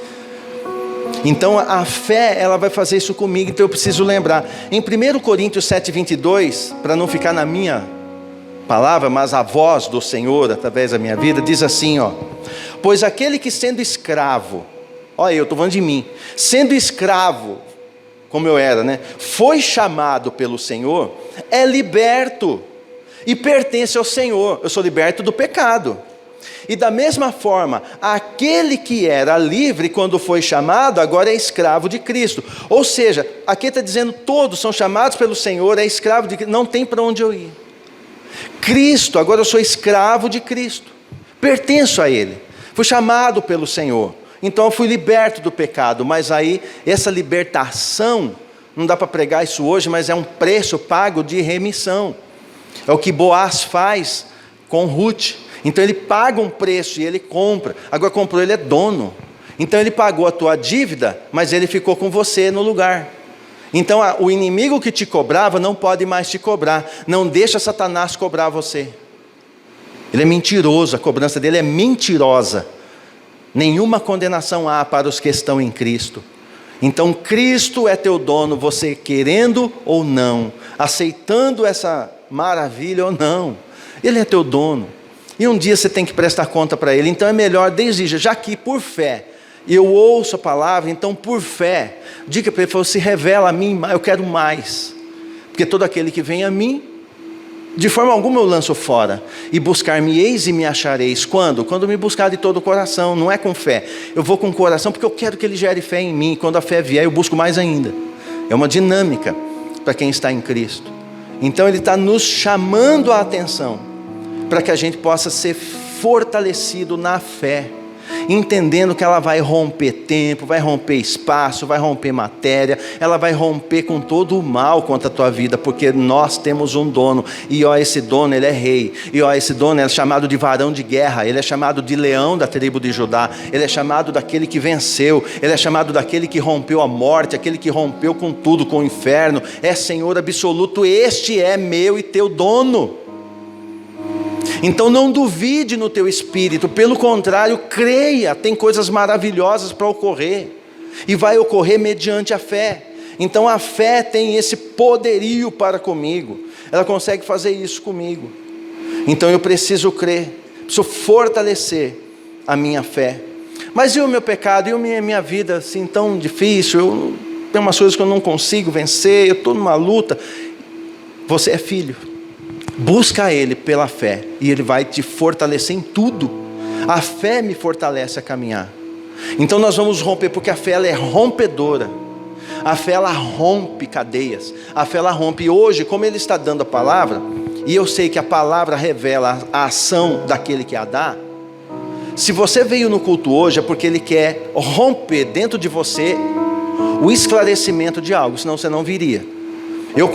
Então a fé, ela vai fazer isso comigo, então eu preciso lembrar. Em 1 Coríntios 7:22, para não ficar na minha palavra, mas a voz do Senhor através da minha vida, diz assim, ó, pois aquele que sendo escravo, olha eu estou falando de mim, sendo escravo, como eu era, né? Foi chamado pelo Senhor, é liberto e pertence ao Senhor. Eu sou liberto do pecado. E da mesma forma, aquele que era livre quando foi chamado, agora é escravo de Cristo. Ou seja, aqui está dizendo, todos são chamados pelo Senhor, é escravo de Cristo, não tem para onde eu ir. Cristo, agora eu sou escravo de Cristo, pertenço a Ele, fui chamado pelo Senhor. Então eu fui liberto do pecado, mas aí essa libertação, não dá para pregar isso hoje, mas é um preço pago de remissão. É o que Boaz faz com Ruth. Então ele paga um preço e ele compra. Agora comprou, ele é dono. Então ele pagou a tua dívida, mas ele ficou com você no lugar. Então o inimigo que te cobrava não pode mais te cobrar. Não deixa Satanás cobrar você. Ele é mentiroso, a cobrança dele é mentirosa. Nenhuma condenação há para os que estão em Cristo. Então Cristo é teu dono, você querendo ou não, aceitando essa maravilha ou não, Ele é teu dono, e um dia você tem que prestar conta para Ele. Então é melhor, desde já que por fé, eu ouço a palavra, então por fé, diga para Ele, se revela a mim, eu quero mais, porque todo aquele que vem a mim, de forma alguma eu lanço fora, e buscar-me-eis e me achareis. Quando? Quando me buscar de todo o coração, não é com fé, eu vou com o coração, porque eu quero que Ele gere fé em mim, quando a fé vier eu busco mais ainda, é uma dinâmica para quem está em Cristo. Então Ele está nos chamando a atenção, para que a gente possa ser fortalecido na fé, entendendo que ela vai romper tempo, vai romper espaço, vai romper matéria, ela vai romper com todo o mal contra a tua vida, porque nós temos um dono, e ó, esse dono, ele é rei, e ó, esse dono é chamado de varão de guerra, ele é chamado de leão da tribo de Judá, ele é chamado daquele que venceu, ele é chamado daquele que rompeu a morte, aquele que rompeu com tudo, com o inferno, é Senhor absoluto, este é meu e teu dono. Então não duvide no teu espírito, pelo contrário, creia, tem coisas maravilhosas para ocorrer, e vai ocorrer mediante a fé. Então a fé tem esse poderio para comigo, ela consegue fazer isso comigo. Então eu preciso crer, preciso fortalecer a minha fé. Mas e o meu pecado, e a minha vida assim tão difícil, tem umas coisas que eu não consigo vencer, eu estou numa luta. Você é filho, busca Ele pela fé, e Ele vai te fortalecer em tudo. A fé me fortalece a caminhar. Então nós vamos romper, porque a fé ela é rompedora. A fé ela rompe cadeias, a fé ela rompe. E hoje, como Ele está dando a palavra, e eu sei que a palavra revela a ação daquele que a dá. Se você veio no culto hoje é porque Ele quer romper dentro de você o esclarecimento de algo, senão você não viria. Eu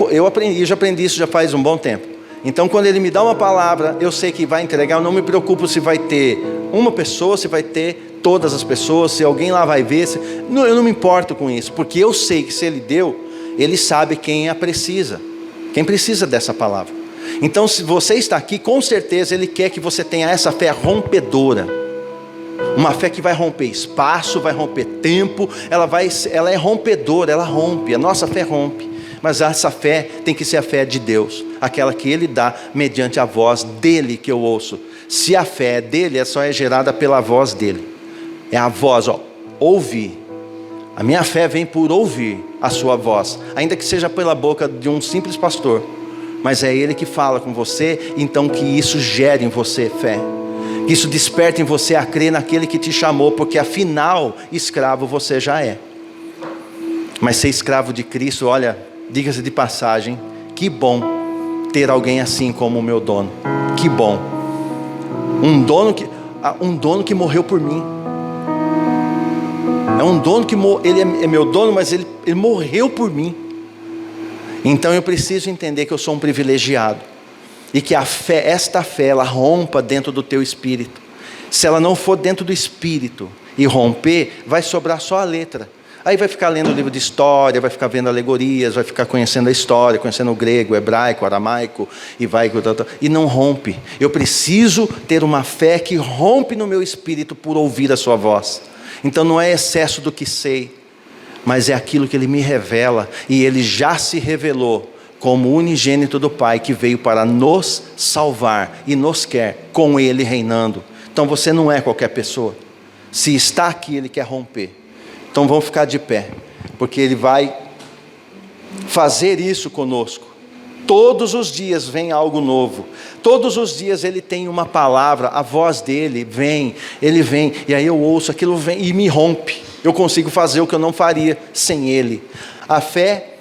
já aprendi isso já faz um bom tempo. Então quando Ele me dá uma palavra, eu sei que vai entregar, eu não me preocupo se vai ter uma pessoa, se vai ter todas as pessoas, se alguém lá vai ver, eu não me importo com isso, porque eu sei que se Ele deu, Ele sabe quem a precisa, quem precisa dessa palavra. Então se você está aqui, com certeza Ele quer que você tenha essa fé rompedora, uma fé que vai romper espaço, vai romper tempo, ela é rompedora, ela rompe, a nossa fé rompe. Mas essa fé tem que ser a fé de Deus, aquela que Ele dá mediante a voz dEle que eu ouço. Se a fé é dEle, só é gerada pela voz dEle. É a voz, ouvir. A minha fé vem por ouvir a sua voz, ainda que seja pela boca de um simples pastor. Mas é Ele que fala com você, então que isso gere em você fé. Que isso desperte em você a crer naquele que te chamou, porque afinal, escravo você já é. Mas ser escravo de Cristo, olha, diga-se de passagem, que bom ter alguém assim como o meu dono. Que bom. Um dono que morreu por mim. É um dono que ele é meu dono, mas ele morreu por mim. Então eu preciso entender que eu sou um privilegiado. E que a fé, esta fé, ela rompa dentro do teu espírito. Se ela não for dentro do espírito e romper, vai sobrar só a letra. Aí vai ficar lendo livro de história, vai ficar vendo alegorias, vai ficar conhecendo a história, conhecendo o grego, o hebraico, o aramaico, e não rompe. Eu preciso ter uma fé que rompe no meu espírito por ouvir a sua voz. Então não é excesso do que sei, mas é aquilo que Ele me revela, e Ele já se revelou como o unigênito do Pai, que veio para nos salvar e nos quer com Ele reinando. Então você não é qualquer pessoa. Se está aqui, Ele quer romper. Então vamos ficar de pé, porque Ele vai fazer isso conosco. Todos os dias vem algo novo. Todos os dias Ele tem uma palavra, a voz dEle vem, Ele vem, e aí eu ouço, aquilo vem e me rompe. Eu consigo fazer o que eu não faria sem Ele. A fé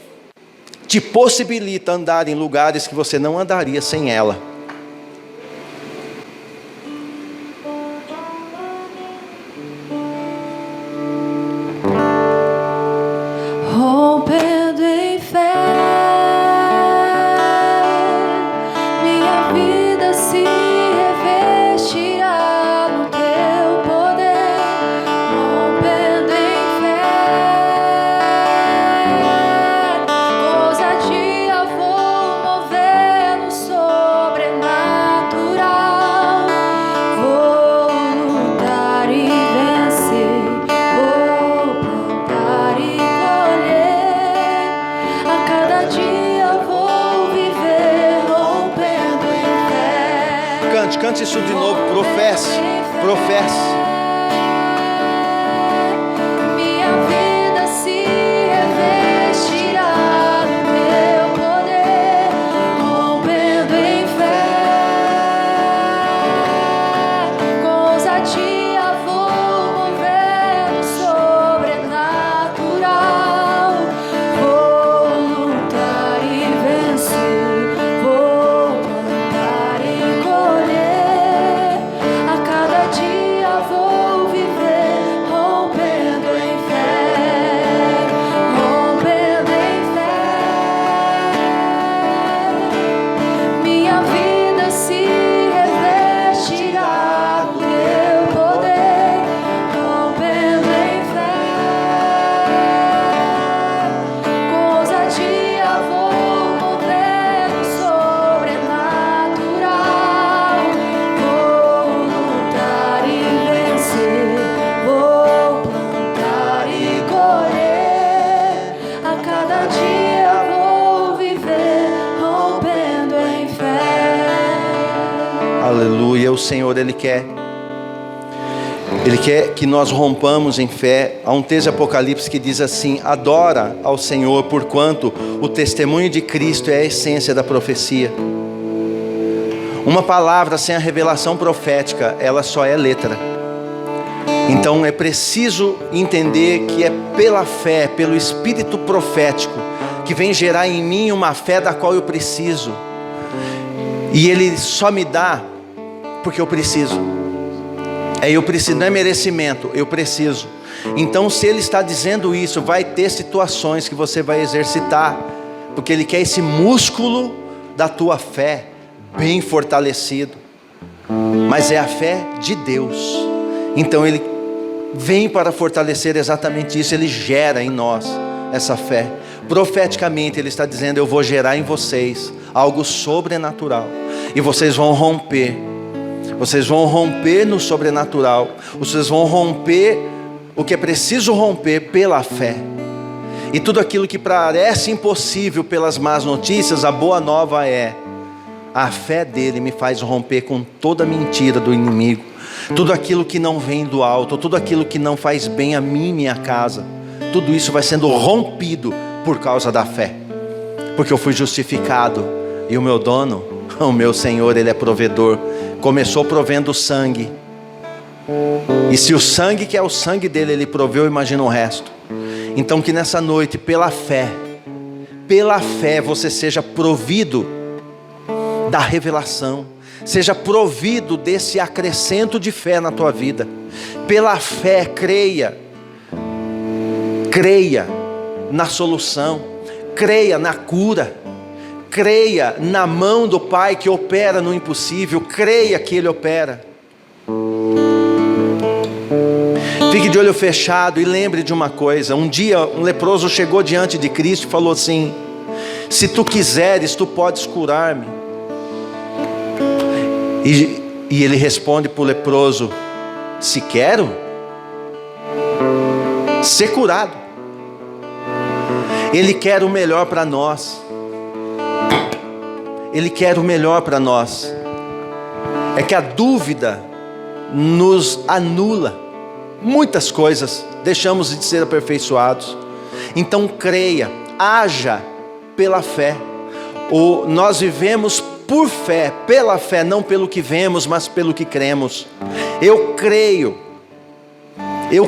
te possibilita andar em lugares que você não andaria sem ela. Rompendo em fé, minha vida se revestirá no teu poder. Rompendo em fé, ousadia vou mover no sobrenatural. Vou lutar e vencer, vou plantar e colher. A cada dia vou viver rompendo em fé. Cante isso de novo, professe. Minha vida se revestirá no teu poder, rompendo em fé. Com ousadia vou mover no sobrenatural. Vou lutar e vencer, vou plantar e colher. A cada dia vou Aleluia. O Senhor, Ele quer que nós rompamos em fé. Há um texto de Apocalipse que diz assim: adora ao Senhor, porquanto o testemunho de Cristo é a essência da profecia. Uma palavra sem a revelação profética, ela só é letra. Então é preciso entender que é pela fé, pelo Espírito profético, que vem gerar em mim uma fé da qual eu preciso. E Ele só me dá porque eu preciso. Eu preciso, não é merecimento, eu preciso. Então, se Ele está dizendo isso, vai ter situações que você vai exercitar, porque Ele quer esse músculo da tua fé bem fortalecido. Mas é a fé de Deus. Então Ele vem para fortalecer exatamente isso. Ele gera em nós essa fé. Profeticamente Ele está dizendo: eu vou gerar em vocês algo sobrenatural, e vocês vão romper. Vocês vão romper no sobrenatural. Vocês vão romper o que é preciso romper pela fé. E tudo aquilo que parece impossível pelas más notícias, a boa nova é: a fé dele me faz romper com toda mentira do inimigo. Tudo aquilo que não vem do alto, tudo aquilo que não faz bem a mim e minha casa, tudo isso vai sendo rompido por causa da fé. Porque eu fui justificado, e o meu dono, o meu Senhor, Ele é provedor. Começou provendo o sangue, e se o sangue, que é o sangue dele, Ele proveu, imagina o resto. Então que nessa noite, pela fé, você seja provido da revelação, seja provido desse acrescento de fé na tua vida. Pela fé, creia na solução, creia na cura, creia na mão do Pai que opera no impossível, creia que Ele opera. Fique de olho fechado e lembre de uma coisa: um dia um leproso chegou diante de Cristo e falou assim: se tu quiseres, tu podes curar-me. E ele responde para o leproso: se quero ser curado. Ele quer o melhor para nós. Ele quer o melhor para nós. É que a dúvida nos anula muitas coisas, deixamos de ser aperfeiçoados. Então creia, haja pela fé. Nós vivemos por fé, pela fé, não pelo que vemos, mas pelo que cremos. Eu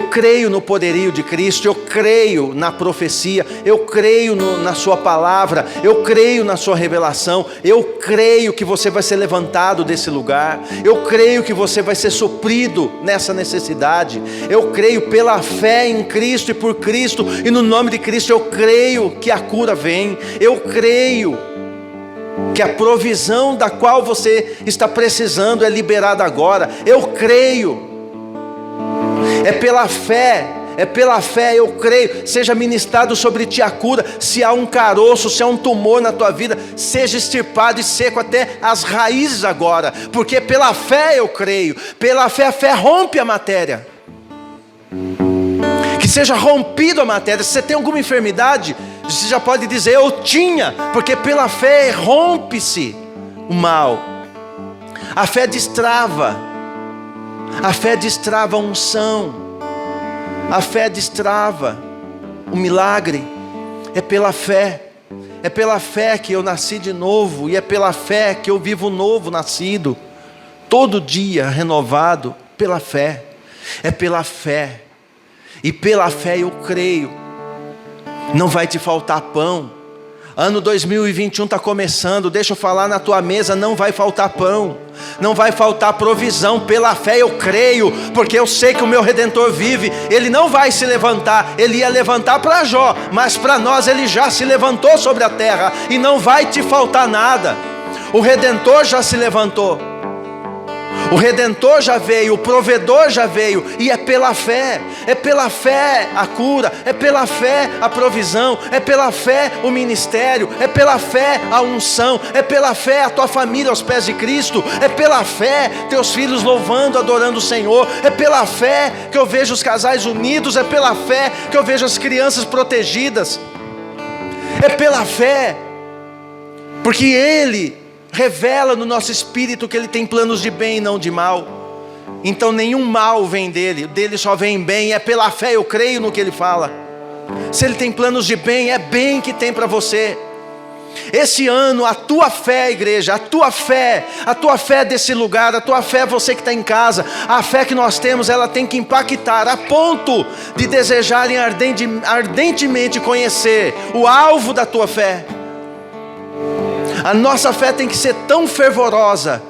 creio no poderio de Cristo, eu creio na profecia, eu creio na sua palavra, eu creio na sua revelação, eu creio que você vai ser levantado desse lugar, eu creio que você vai ser suprido nessa necessidade, eu creio pela fé em Cristo e por Cristo, e no nome de Cristo eu creio que a cura vem, eu creio que a provisão da qual você está precisando é liberada agora, eu creio. É pela fé, eu creio, seja ministrado sobre ti a cura. Se há um caroço, se há um tumor na tua vida, seja extirpado e seco até as raízes agora, porque pela fé eu creio, pela fé a fé rompe a matéria, que seja rompido a matéria. Se você tem alguma enfermidade, você já pode dizer: eu tinha, porque pela fé rompe-se o mal. A fé destrava a unção, a fé destrava o milagre. É pela fé que eu nasci de novo, e é pela fé que eu vivo novo nascido, todo dia renovado, pela fé. É pela fé, e pela fé eu creio. Não vai te faltar pão. Ano 2021 está começando, deixa eu falar, na tua mesa não vai faltar pão, não vai faltar provisão. Pela fé eu creio, porque eu sei que o meu Redentor vive. Ele não vai se levantar, ele ia levantar para Jó, mas para nós ele já se levantou sobre a terra, e não vai te faltar nada. O Redentor já se levantou, o Redentor já veio, o provedor já veio, e é pela fé a cura, é pela fé a provisão, é pela fé o ministério, é pela fé a unção, é pela fé a tua família aos pés de Cristo, é pela fé teus filhos louvando, adorando o Senhor, é pela fé que eu vejo os casais unidos, é pela fé que eu vejo as crianças protegidas, é pela fé, porque Ele revela no nosso espírito que Ele tem planos de bem e não de mal. Então nenhum mal vem dele só vem bem. É pela fé, eu creio no que Ele fala. Se Ele tem planos de bem, é bem que tem para você. Esse ano, a tua fé, igreja, a tua fé desse lugar, a tua fé, você que está em casa, a fé que nós temos, ela tem que impactar a ponto de desejarem ardentemente conhecer o alvo da tua fé. A nossa fé tem que ser tão fervorosa.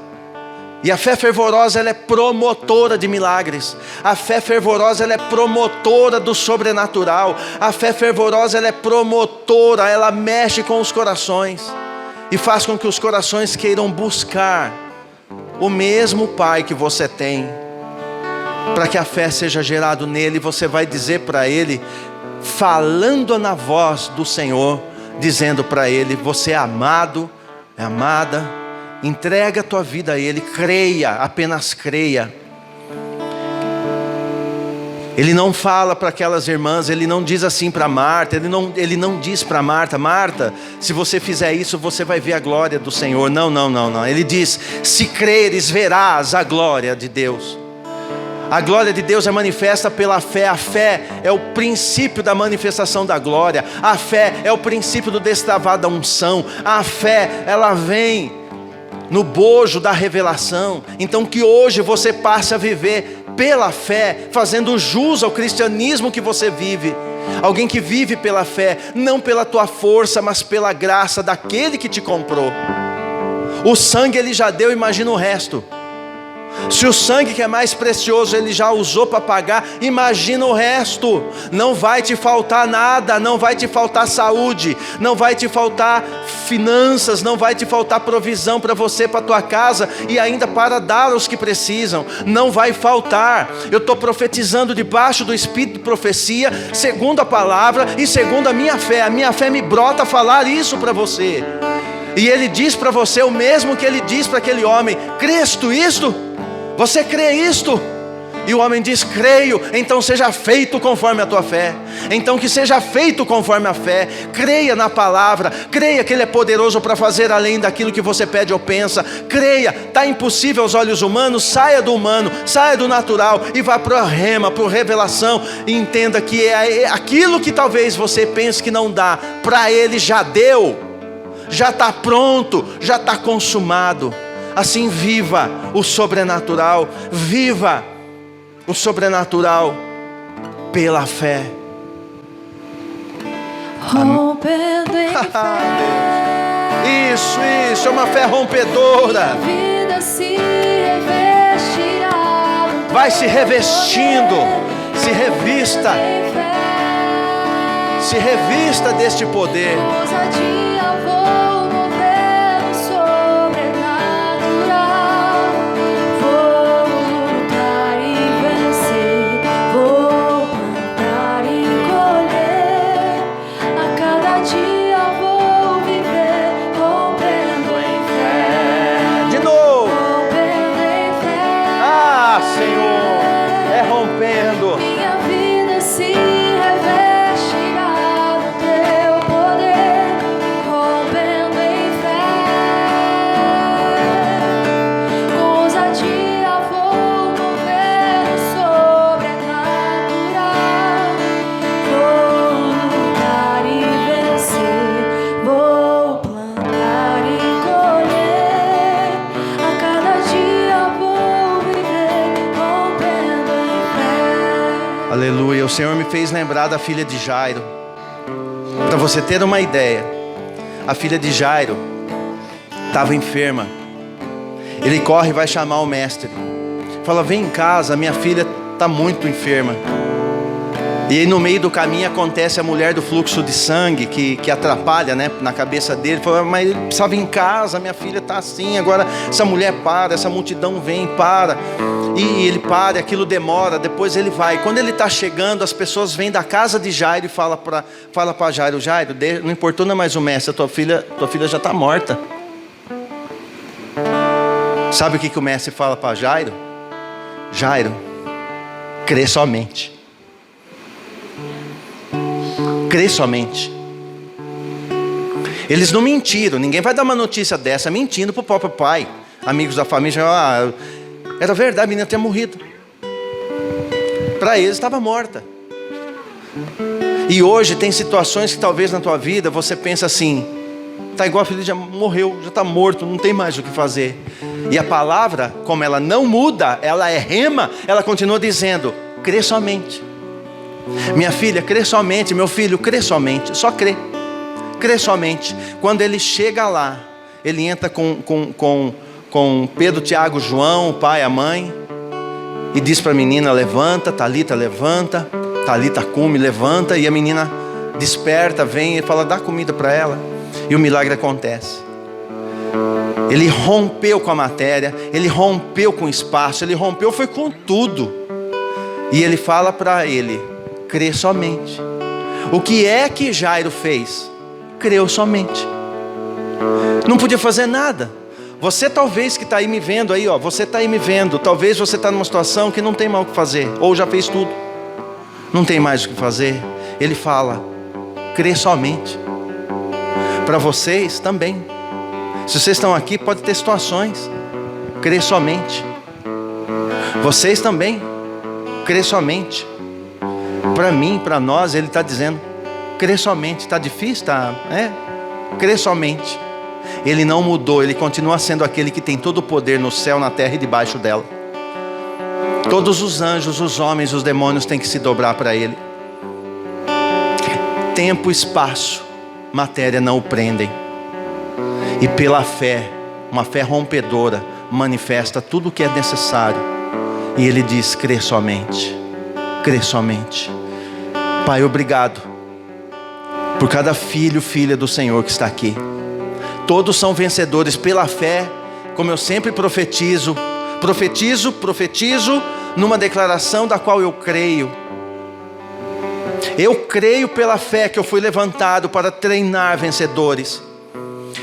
E a fé fervorosa, ela é promotora de milagres. A fé fervorosa, ela é promotora do sobrenatural. A fé fervorosa, ela é promotora, ela mexe com os corações e faz com que os corações queiram buscar o mesmo Pai que você tem, para que a fé seja gerada nele. Você vai dizer para ele, falando na voz do Senhor, dizendo para ele: você é amado, é amada. Entrega a tua vida a Ele, creia, apenas creia. Ele não fala para aquelas irmãs, Ele não diz assim para Marta, Ele não diz para Marta: Marta, se você fizer isso, você vai ver a glória do Senhor. Não. Ele diz: se creres, verás a glória de Deus. A glória de Deus é manifesta pela fé. A fé é o princípio da manifestação da glória. A fé é o princípio do destravar da unção. A fé, ela vem no bojo da revelação. Então que hoje você passe a viver pela fé, fazendo jus ao cristianismo que você vive. Alguém que vive pela fé, não pela tua força, mas pela graça daquele que te comprou. O sangue Ele já deu, imagina o resto. Se o sangue que é mais precioso Ele já usou para pagar, imagina o resto. Não vai te faltar nada, não vai te faltar saúde, não vai te faltar finanças, não vai te faltar provisão para você, para a tua casa e ainda para dar aos que precisam. Não vai faltar. Eu estou profetizando debaixo do espírito de profecia, segundo a palavra e segundo a minha fé me brota a falar isso para você. E Ele diz para você o mesmo que Ele diz para aquele homem: crês tu isto? Você crê isto? E o homem diz: creio. Então seja feito conforme a tua fé. Então que seja feito conforme a fé. Creia na palavra, creia que Ele é poderoso para fazer além daquilo que você pede ou pensa. Creia, está impossível aos olhos humanos, saia do humano, saia do natural e vá para a rema, para a revelação. E entenda que é aquilo que talvez você pense que não dá, para Ele já deu, já está pronto, já está consumado. Assim viva o sobrenatural, viva o sobrenatural pela fé. Rompendo em fé. Isso é uma fé rompedora. A vida se revestirá. Vai se revestindo, se revista. Se revista deste poder. Ousadia vou mover o sobrenatural. Vou lutar e vencer. Vou plantar e colher. A cada dia vou viver rompendo em fé. De novo. Rompendo em fé. Ah, Senhor, é rompendo. Minha vida se revestirá do teu poder, rompendo em fé. Com ousadia vou mover o sobrenatural. Vou lutar e vencer, vou plantar e colher. A cada dia vou viver rompendo em fé. Aleluia, o Senhor me fez lembrar da filha de Jairo. Para você ter uma ideia, a filha de Jairo estava enferma. Ele corre e vai chamar o mestre. Fala: vem em casa, minha filha está muito enferma. E aí no meio do caminho acontece a mulher do fluxo de sangue que atrapalha, né, na cabeça dele. Fala: mas ele precisava ir em casa, minha filha está assim. Agora essa mulher para, essa multidão vem, para. E ele para, aquilo demora, depois ele vai. Quando ele está chegando, as pessoas vêm da casa de Jairo e fala para Jairo: Jairo, não importuna mais o mestre, tua filha já está morta. Sabe o que o mestre fala para Jairo? Jairo, crê somente. Crê somente. Eles não mentiram. Ninguém vai dar uma notícia dessa mentindo para o próprio pai. Amigos da família, era verdade, a menina tinha morrido. Para eles estava morta. E hoje tem situações que talvez na tua vida você pensa assim: está igual a filha, já morreu, já está morto, não tem mais o que fazer. E a palavra, como ela não muda, ela é rema, ela continua dizendo: crê somente. Minha filha, crê somente. Meu filho, crê somente. Só crê. Crê somente. Quando ele chega lá, ele entra com Pedro, Tiago, João, o pai, a mãe, e diz para a menina: levanta, Talita, levanta. Talita cume, levanta. E a menina desperta, vem e fala: dá comida para ela. E o milagre acontece. Ele rompeu com a matéria, ele rompeu com o espaço, ele rompeu, foi com tudo. E ele fala para ele: crê somente. O que é que Jairo fez? Creu somente. Não podia fazer nada. Você talvez que está aí me vendo aí, ó, você está aí me vendo, talvez você está numa situação que não tem mais o que fazer, ou já fez tudo, não tem mais o que fazer. Ele fala: crê somente. Para vocês também. Se vocês estão aqui, pode ter situações. Crê somente. Vocês também. Crê somente. Para mim, para nós, ele está dizendo: crê somente. Está difícil? Crê somente. Ele não mudou, ele continua sendo aquele que tem todo o poder no céu, na terra e debaixo dela. Todos os anjos, os homens, os demônios têm que se dobrar para ele. Tempo, espaço, matéria não o prendem. E pela fé, uma fé rompedora, manifesta tudo o que é necessário. E ele diz: crê somente. Crê somente. Pai, obrigado por cada filho, filha do Senhor que está aqui. Todos são vencedores pela fé, como eu sempre profetizo numa declaração da qual eu creio. Eu creio pela fé que eu fui levantado para treinar vencedores.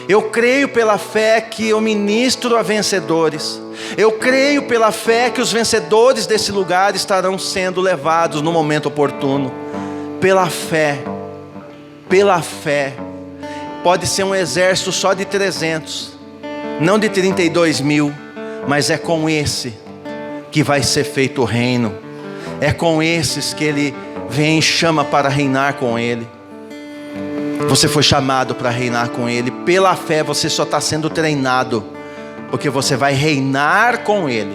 Eu creio pela fé que eu ministro a vencedores. Eu creio pela fé que os vencedores desse lugar estarão sendo levados no momento oportuno. Pela fé. Pode ser um exército só de 300, não de 32 mil, mas é com esse que vai ser feito o reino. É com esses que ele vem e chama para reinar com ele. Você foi chamado para reinar com ele. Pela fé você só está sendo treinado, porque você vai reinar com ele.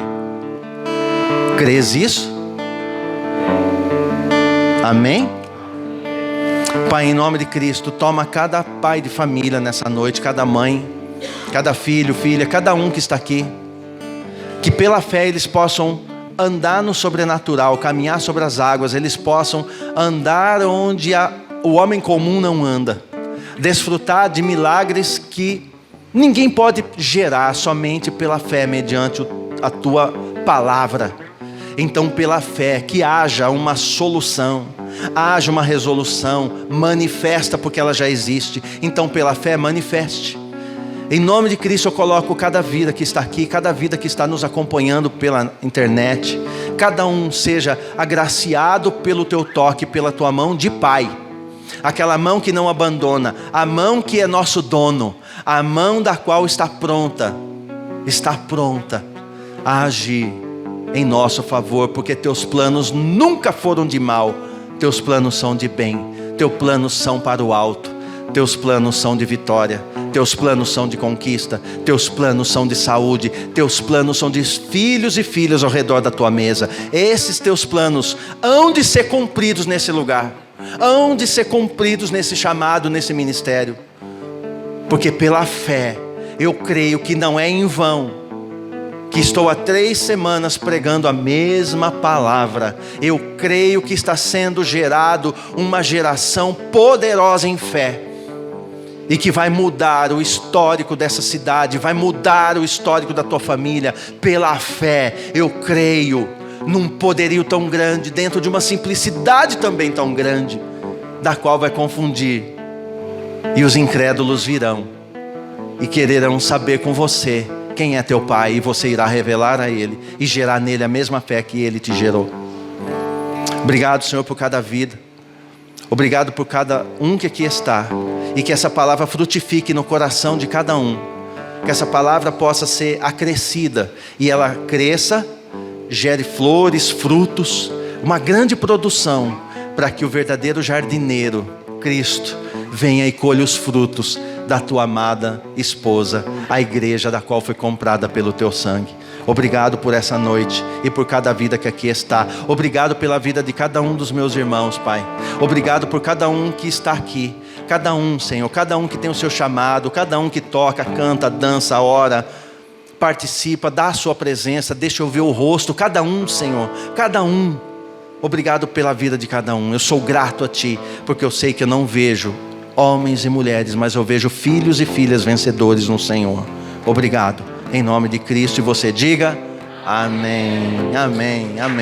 Crês isso? Amém? Pai, em nome de Cristo, toma cada pai de família nessa noite, cada mãe, cada filho, filha, cada um que está aqui, que pela fé eles possam andar no sobrenatural, caminhar sobre as águas, eles possam andar onde o homem comum não anda, desfrutar de milagres que ninguém pode gerar, somente pela fé, mediante a tua palavra. Então, pela fé, que haja uma solução, haja uma resolução, manifesta, porque ela já existe. Então, pela fé, manifeste. Em nome de Cristo, eu coloco cada vida que está aqui, cada vida que está nos acompanhando pela internet. Cada um seja agraciado pelo teu toque, pela tua mão de Pai. Aquela mão que não abandona, a mão que é nosso dono, a mão da qual está pronta a agir em nosso favor, porque teus planos nunca foram de mal, teus planos são de bem, teus planos são para o alto, teus planos são de vitória, teus planos são de conquista, teus planos são de saúde, teus planos são de filhos e filhas ao redor da tua mesa. Esses teus planos hão de ser cumpridos nesse lugar, hão de ser cumpridos nesse chamado, nesse ministério, porque pela fé eu creio que não é em vão que estou há 3 semanas pregando a mesma palavra. Eu creio que está sendo gerado uma geração poderosa em fé, e que vai mudar o histórico dessa cidade, vai mudar o histórico da tua família. Pela fé eu creio num poderio tão grande, dentro de uma simplicidade também tão grande, da qual vai confundir, e os incrédulos virão e quererão saber com você quem é teu pai, e você irá revelar a ele e gerar nele a mesma fé que ele te gerou. Obrigado, Senhor, por cada vida. Obrigado por cada um que aqui está. E que essa palavra frutifique no coração de cada um. Que essa palavra possa ser acrescida. E ela cresça, gere flores, frutos. Uma grande produção. Para que o verdadeiro jardineiro, Cristo, venha e colha os frutos da tua amada esposa, a igreja da qual foi comprada pelo teu sangue. Obrigado por essa noite e por cada vida que aqui está. Obrigado pela vida de cada um dos meus irmãos, Pai. Obrigado por cada um que está aqui. Cada um, Senhor, cada um que tem o seu chamado, cada um que toca, canta, dança, ora, participa, dá a sua presença, deixa eu ver o rosto. Cada um, Senhor, cada um. Obrigado pela vida de cada um. Eu sou grato a Ti, porque eu sei que eu não vejo homens e mulheres, mas eu vejo filhos e filhas vencedores no Senhor. Obrigado. Em nome de Cristo, e você diga amém, amém, amém.